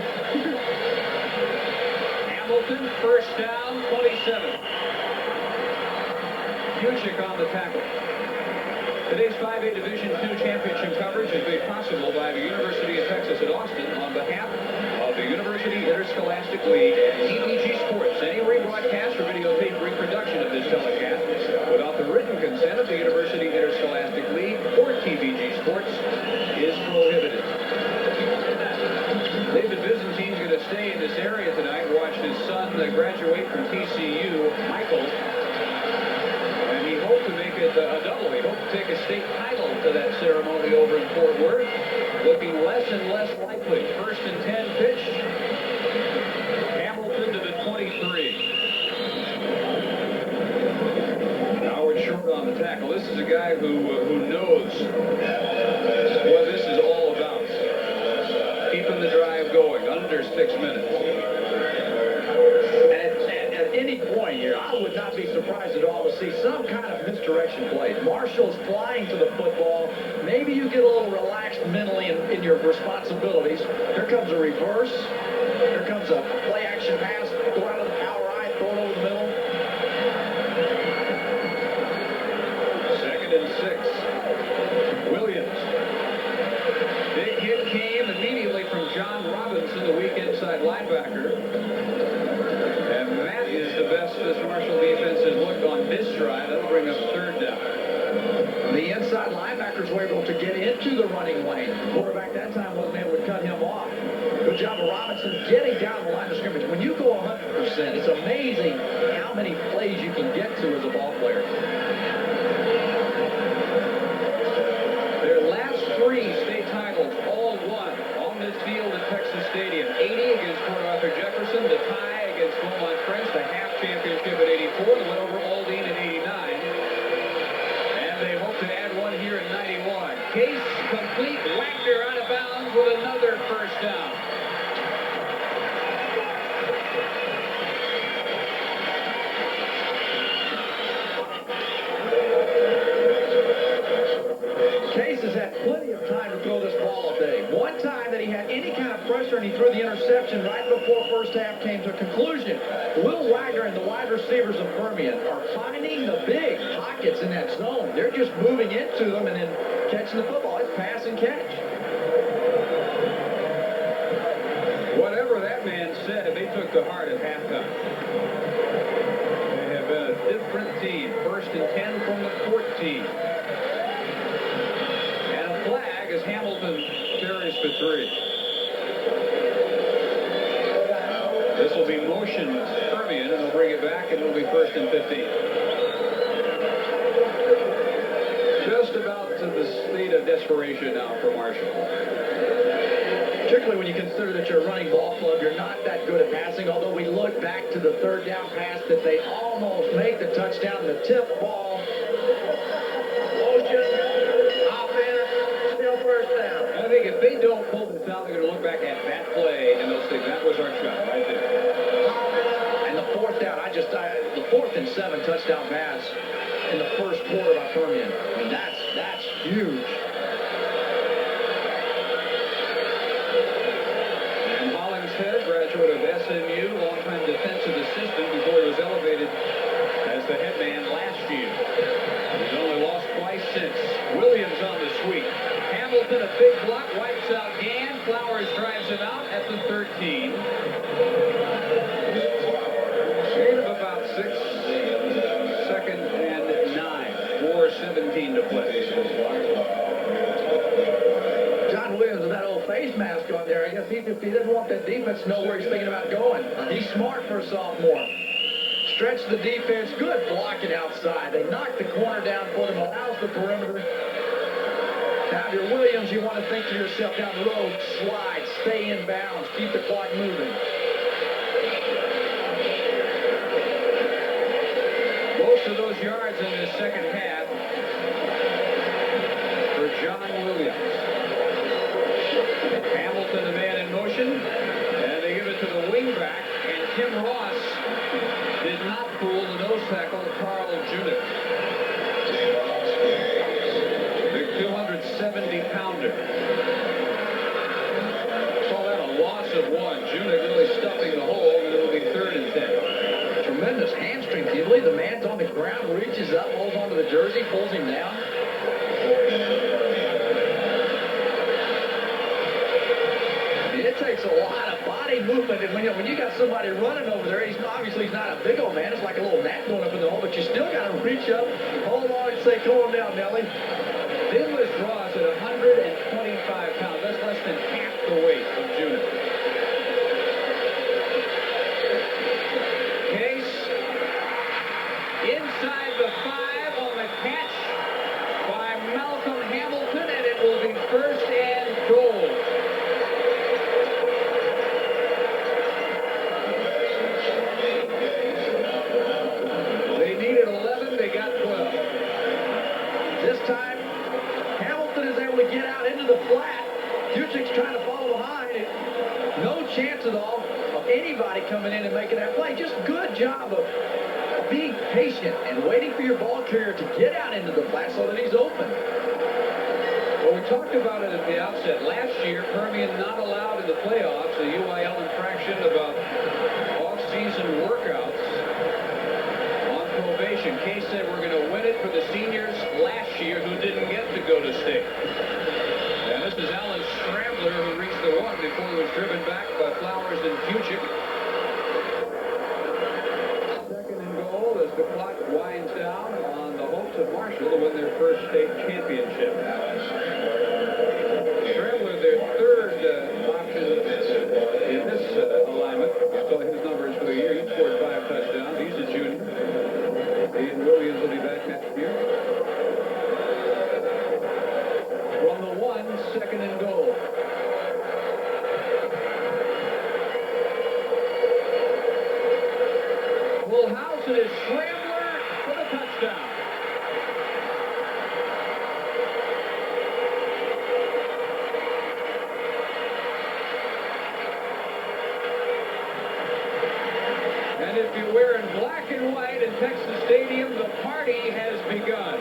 Hamilton, first down, 27. Kuchik on the tackle. Today's 5A Division II championship coverage is made possible by the University of Texas at Austin on behalf of the University Interscholastic League and TVG Sports. Any rebroadcast or videotape reproduction of this telecast without the written consent of the University Interscholastic League or TVG Sports is prohibited. David Byzantine's going to stay in this area tonight, watch his son graduate from TCU, Michael. And he hoped to make it a double. He hoped to take a state title to that ceremony over in Fort Worth. Looking less and less likely. First and 10 pitch. Hamilton to the 23. Howard Short on the tackle. This is a guy who knows what this is all about. Keeping the drive going under 6 minutes. At any point here, I would not be surprised at all to see some kind of misdirection play. Marshall's flying to the football. Maybe you get a little relaxed mentally in your responsibilities. Here comes a reverse. Here comes a play action pass. Go out of the power eye, throw it over the middle. 2nd and 6. Williams. Big hit came immediately from John Robinson, the weak inside linebacker. And that is the best this Marshall defense has looked on this drive. That'll bring up 3rd down. The inside linebackers were able to get into the running lane. The quarterback that time wasn't able to cut him off. Good job of Robinson getting down the line of scrimmage. When you go 100%, it's amazing how many plays you can get to as a ball player. Their last 3 state titles, all won on this field at Texas Stadium. 80 against Port Arthur Jefferson, the tie against Beaumont French, the half championship at 84, the win over Aldine in 89. And they hope to add one here in 91. Case complete. Wagner out of bounds with another first down. Case has had plenty of time to throw this ball all day. One time that he had any kind of pressure and he threw the interception right before first half came to a conclusion. Will Wagner and the wide receivers of Permian are finding the big pockets in that zone. They're just moving into them and then catching the football. It's pass and catch. Whatever that man said, they took to heart at halftime. They have been a different team. 1st and 10 from the 14. And a flag as Hamilton carries for 3. This will be motion Permian, and they'll bring it back, and it'll be 1st and 15. Just about to the state of desperation now for Marshall. Particularly when you consider that you're a running ball club, you're not that good at to the third down pass that they almost make the touchdown, the tip ball. Motion, offense, still first down. I think if they don't pull this out, they're going to look back at that play and they'll say that was our shot right there. And the fourth down, the 4th and 7 touchdown pass in the first quarter by Permian. I mean, that's huge. And Hollingshead, graduate of SMU, longtime defensive assistant before he was elevated as the head man last year. He's only lost twice since. Williams on the sweep. Hamilton, a big block, wipes out Gann. Flowers drives him out at the 13. Gain of about 6. Second and 9. 4:17 to play. John Williams with that old face mask on there. I guess if he doesn't want that defense to know where he's thinking about going. He's smart for a sophomore. Stretch the defense. Good blocking outside. They knock the corner down for them. Allows the perimeter. Now, if you're Williams, you want to think to yourself down the road, slide, stay in bounds, keep the clock moving. Most of those yards in the second half for John Williams. Hamilton, the man in motion, and they give it to the wingback, and Tim Ross did not fool the nose tackle, Carl Junick. Big 270-pounder. Call that a loss of 1. Junick really stuffing the hole, and it'll be 3rd and 10. Tremendous hamstring. Can you believe the man's on the ground, reaches up, holds onto the jersey, pulls him down? It takes a lot of body movement, and when you got somebody running over there, he's not a big old man. It's like a little gnat going up in the hole, but you still got to reach up, hold on, and say, "Come on down, Nelly." Dinwiddie Ross at 125 pounds. That's less than half the weight of Junick. Case inside the 5 on the catch by Malcolm Hamilton, and it will be 1st and goal. They needed 11, they got 12. This time, Hamilton is able to get out into the flat. Juchik's trying to follow behind. No chance at all of anybody coming in and making that play. Just good job of being patient and waiting for your ball carrier to get out into the flat so that he's open. Well, we talked about it at the outset. Last year, Permian not allowed in the playoffs, a UIL infraction about off-season workouts on probation. Case said we're going to win it for the seniors last year who didn't get to go to state. And this is Alan Scrambler who reached the 1 before he was driven back by Flowers and Fuchik. Second and goal as the clock winds down on the hopes of Marshall to win their first state championship. Scrambler, their 3rd option in this alignment. So his numbers for the year. He scored 5 touchdowns. He's a junior. Ian Williams will be back next year. From the 1, 2nd and goal. Full house, and it's Scrambler for the touchdown. And if you're wearing black and white in Texas Stadium, the party has begun.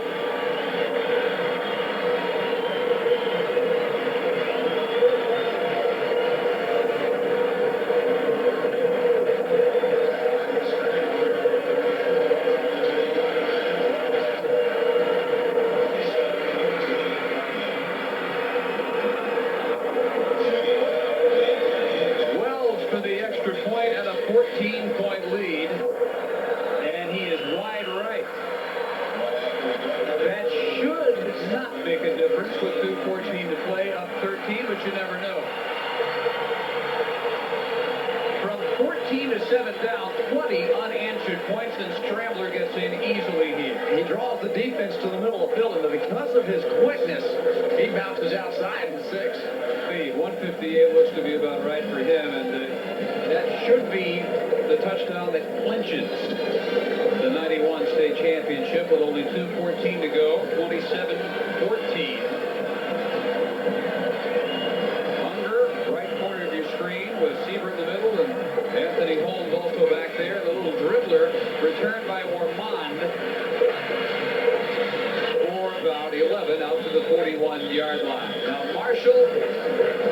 Wells for the extra point and a 14-point lead. And he is wide right. That should not make a difference with 2:14 to play, up 13, but you never know. From 14 to 7 down, 20 unanswered points, and Scrambler gets in easily here. He draws the defense to the middle of the field, and because of his quickness, he bounces outside in 6. Speed, 158 looks to be about right for him, and that should be the touchdown that clinches the 91 state championship with only 2:14 to go, 27-14. Unger, right corner of your screen with Siebert in the middle and Anthony Holmes also back there. The little dribbler returned by Ormond for about 11 out to the 41-yard line. Now Marshall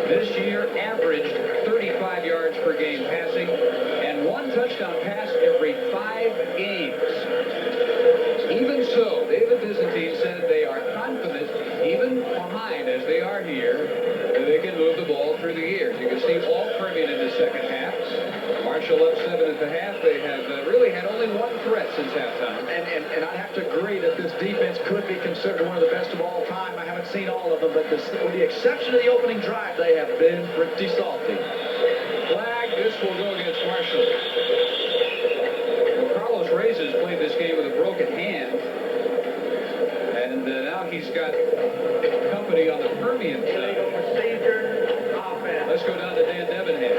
this year averaged 35 yards per game passing and 1 touchdown pass every 5 games. Even so, David Byzantine said they are confident, even behind as they are here, that they can move the ball through the air. You can see all Permian in the second half. Marshall up 7 at the half. They have really had only 1 threat since halftime. And I'd have to agree that this defense could be considered one of the best of all time. I haven't seen all of them, but with the exception of the opening drive, they have been pretty salty. Flag, this will go against Marshall. Well, Carlos Reyes has played this game with a broken hand. And now he's got company on the Permian side. Let's go down to Dan Debenham.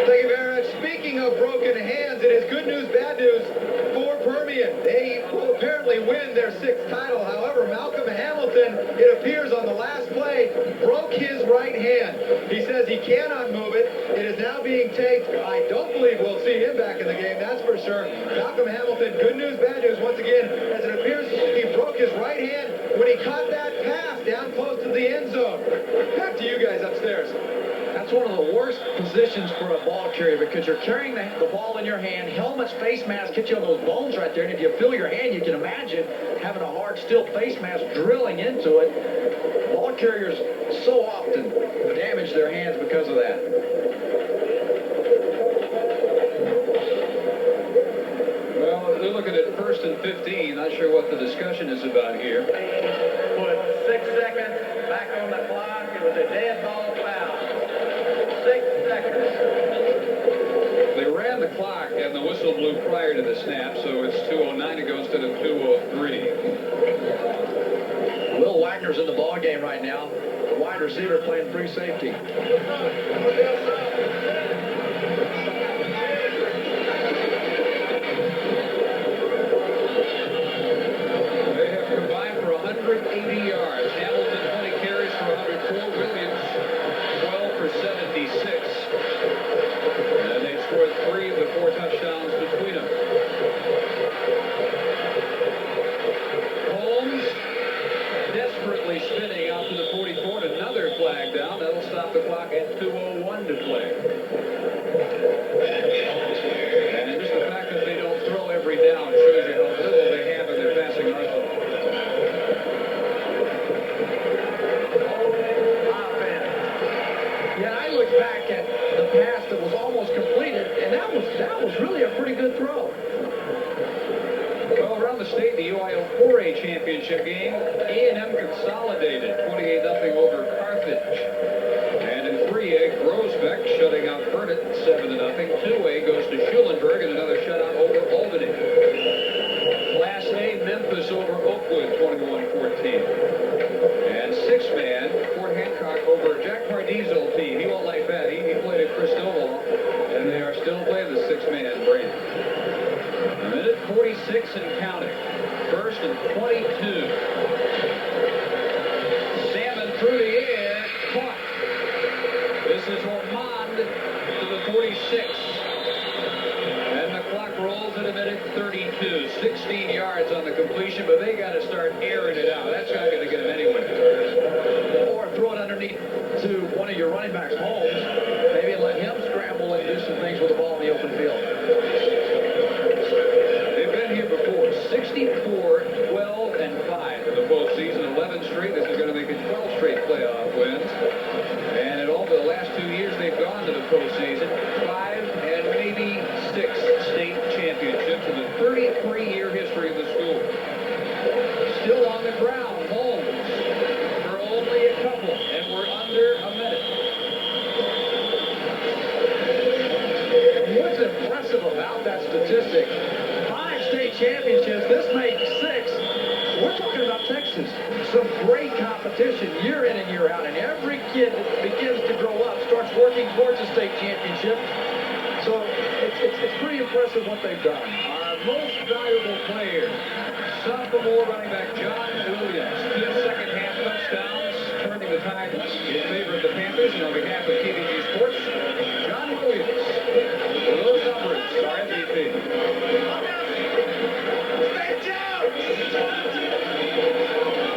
Thank you very much. Speaking of broken hands, it is good news, bad news for Permian. They will apparently win their 6th title. However, Malcolm Hamilton, it appears on the last play, broke his right hand. He says he cannot move it. It is now being taped. I don't believe we'll see him back in the game, that's for sure. Malcolm Hamilton, good news, bad news once again, as it appears he broke his right hand when he caught that pass down close to the end zone. Back to you guys upstairs. That's one of the worst positions for a ball carrier because you're carrying the ball in your hand. Helmets, face masks hit you on those bones right there. And if you feel your hand, you can imagine having a hard steel face mask drilling into it. Ball carriers so often damage their hands because of that. Well, they're looking at 1st and 15. Not sure what the discussion is about here. Put 6 seconds back on the clock. It was a dead ball foul. 6 seconds. They ran the clock and the whistle blew prior to the snap, so it's 2:09 to go instead of 2:03. Will Wagner's in the ball game right now. The wide receiver playing free safety. They have combined for 180 yards. Hamilton 20 carries for 104. Williams 12 for 76. And they scored 3 of the 4 touchdowns between them. Holmes desperately spinning out to the 44 and another flag down. That'll stop the clock at 2:01 to play. And just the fact that they don't throw every down shows you how little they have in their passing arsenal. Yeah, I look back at the pass that was almost completed, and that was really a pretty good throw. Well, around the state, the UIL 4A championship game, A&M consolidated 28-0 over Carthage. And in 3A, Grosbeck shutting out Burnett 7-0. 2A goes to Schulenburg and another shutout over Albany. Class A, Memphis over Oakwood 21-14. And 6-man, Fort Hancock over Jack Pardee's old team. He won't like that. He played at Cristobal, and they are still playing the 6-man brand. A minute 46 and counting. 1st and 22. Salmon through the air. Caught. This is Ormond to the 46. And the clock rolls at a minute 32. 16 yards on the completion, but they got to start airing it out. That's not going to get them anywhere. Or throw it underneath to one of your running backs, Holmes. Maybe let him scramble and do some things with the ball in the open field. They've been here before. 64, 12, and 5 in the postseason. 11 straight. This is going to make it 12 straight playoff wins. And in all but the last 2 years they've gone to the postseason, 5 and maybe 6 state championships in the 33-year history of the school. Still on the ground, Holmes for only a couple, and we're under a minute. What's impressive about that statistic? 5 state championships, this makes 6. We're talking about Texas. Some great competition year in and year out, and every kid that begins to grow up starts working towards a state championship. So it's pretty impressive. impressive what they've done. Our most valuable player, sophomore running back John Williams. 2 second-half touchdowns, turning the tide in favor of the Panthers. And on behalf of TVG Sports, John Williams. For those numbers, our MVP.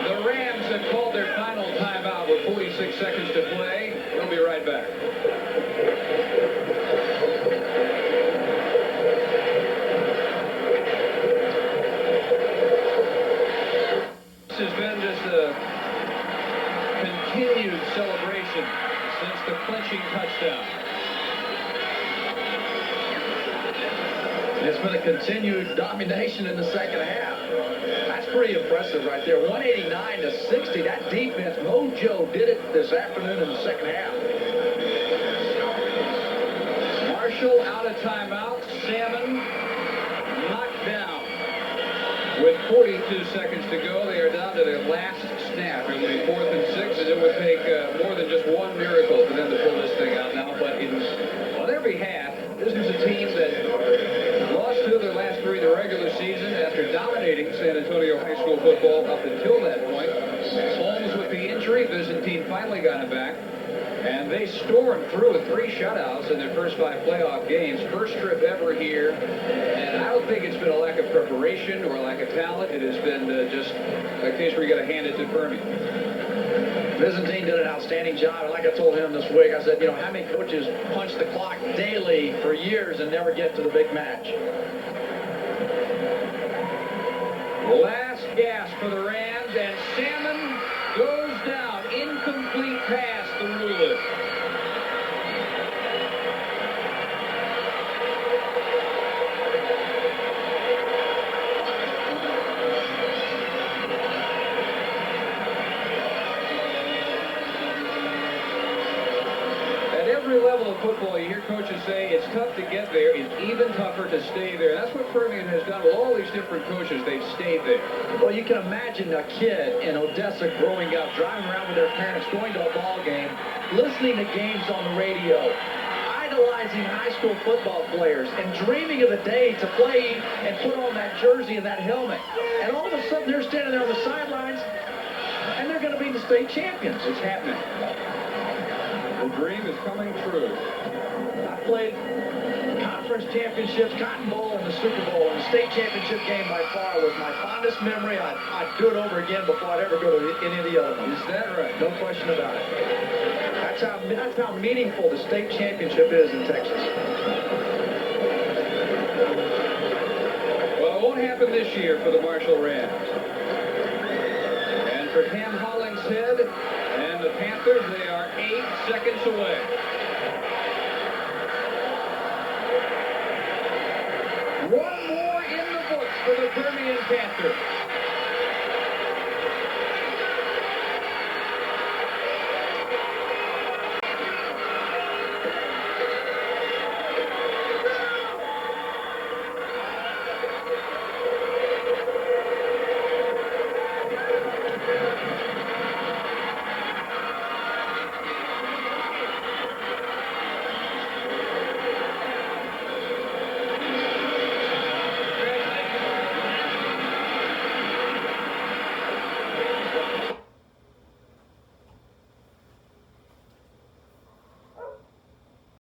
The Rams have called their final timeout with 46 seconds to play. We'll be right back. This has been just a continued celebration since the clinching touchdown. It's been a continued domination in the second half. That's pretty impressive right there. 189 to 60. That defense, Mojo did it this afternoon in the second half. Marshall out of timeout. Salmon knocked down. With 42 seconds to go, they are down to their last snap. It will be 4th and 6, and it would take more than just one miracle for them to pull this thing out now. But on every half, this is a team that lost 2 of their last 3 in the regular season after dominating San Antonio high school football up until that point. Holmes with the injury, Byzantine finally got him back. And they stormed through with 3 shutouts in their first 5 playoff games. First trip ever here. And I don't think it's been a lack of preparation or a lack of talent. It has been just a case where you got to hand it to Permian. Byzantine did an outstanding job. And like I told him this week, I said, you know, how many coaches punch the clock daily for years and never get to the big match? Last gasp for the Rams, and Salmon goes down. Incomplete pass, the rule is. At every level of football, you hear coaches say it's tough to get there. It's even tougher to stay there. That's what Permian has done with all these different coaches. They've stayed there. Well, you can imagine a kid in Odessa growing up, driving around with their parents, going to a ball game, listening to games on the radio, idolizing high school football players, and dreaming of the day to play and put on that jersey and that helmet. And all of a sudden, they're standing there on the sidelines, and they're going to be the state champions. It's happening. The dream is coming true. I played conference championships, Cotton Bowl, and the Super Bowl, and the state championship game by far was my fondest memory. I'd do it over again before I'd ever go to any of the other ones. Is that right? No question about it. That's how meaningful the state championship is in Texas. Well, it won't happen this year for the Marshall Rams. And for Cam Hollingshead and the Panthers, they are 8 seconds away.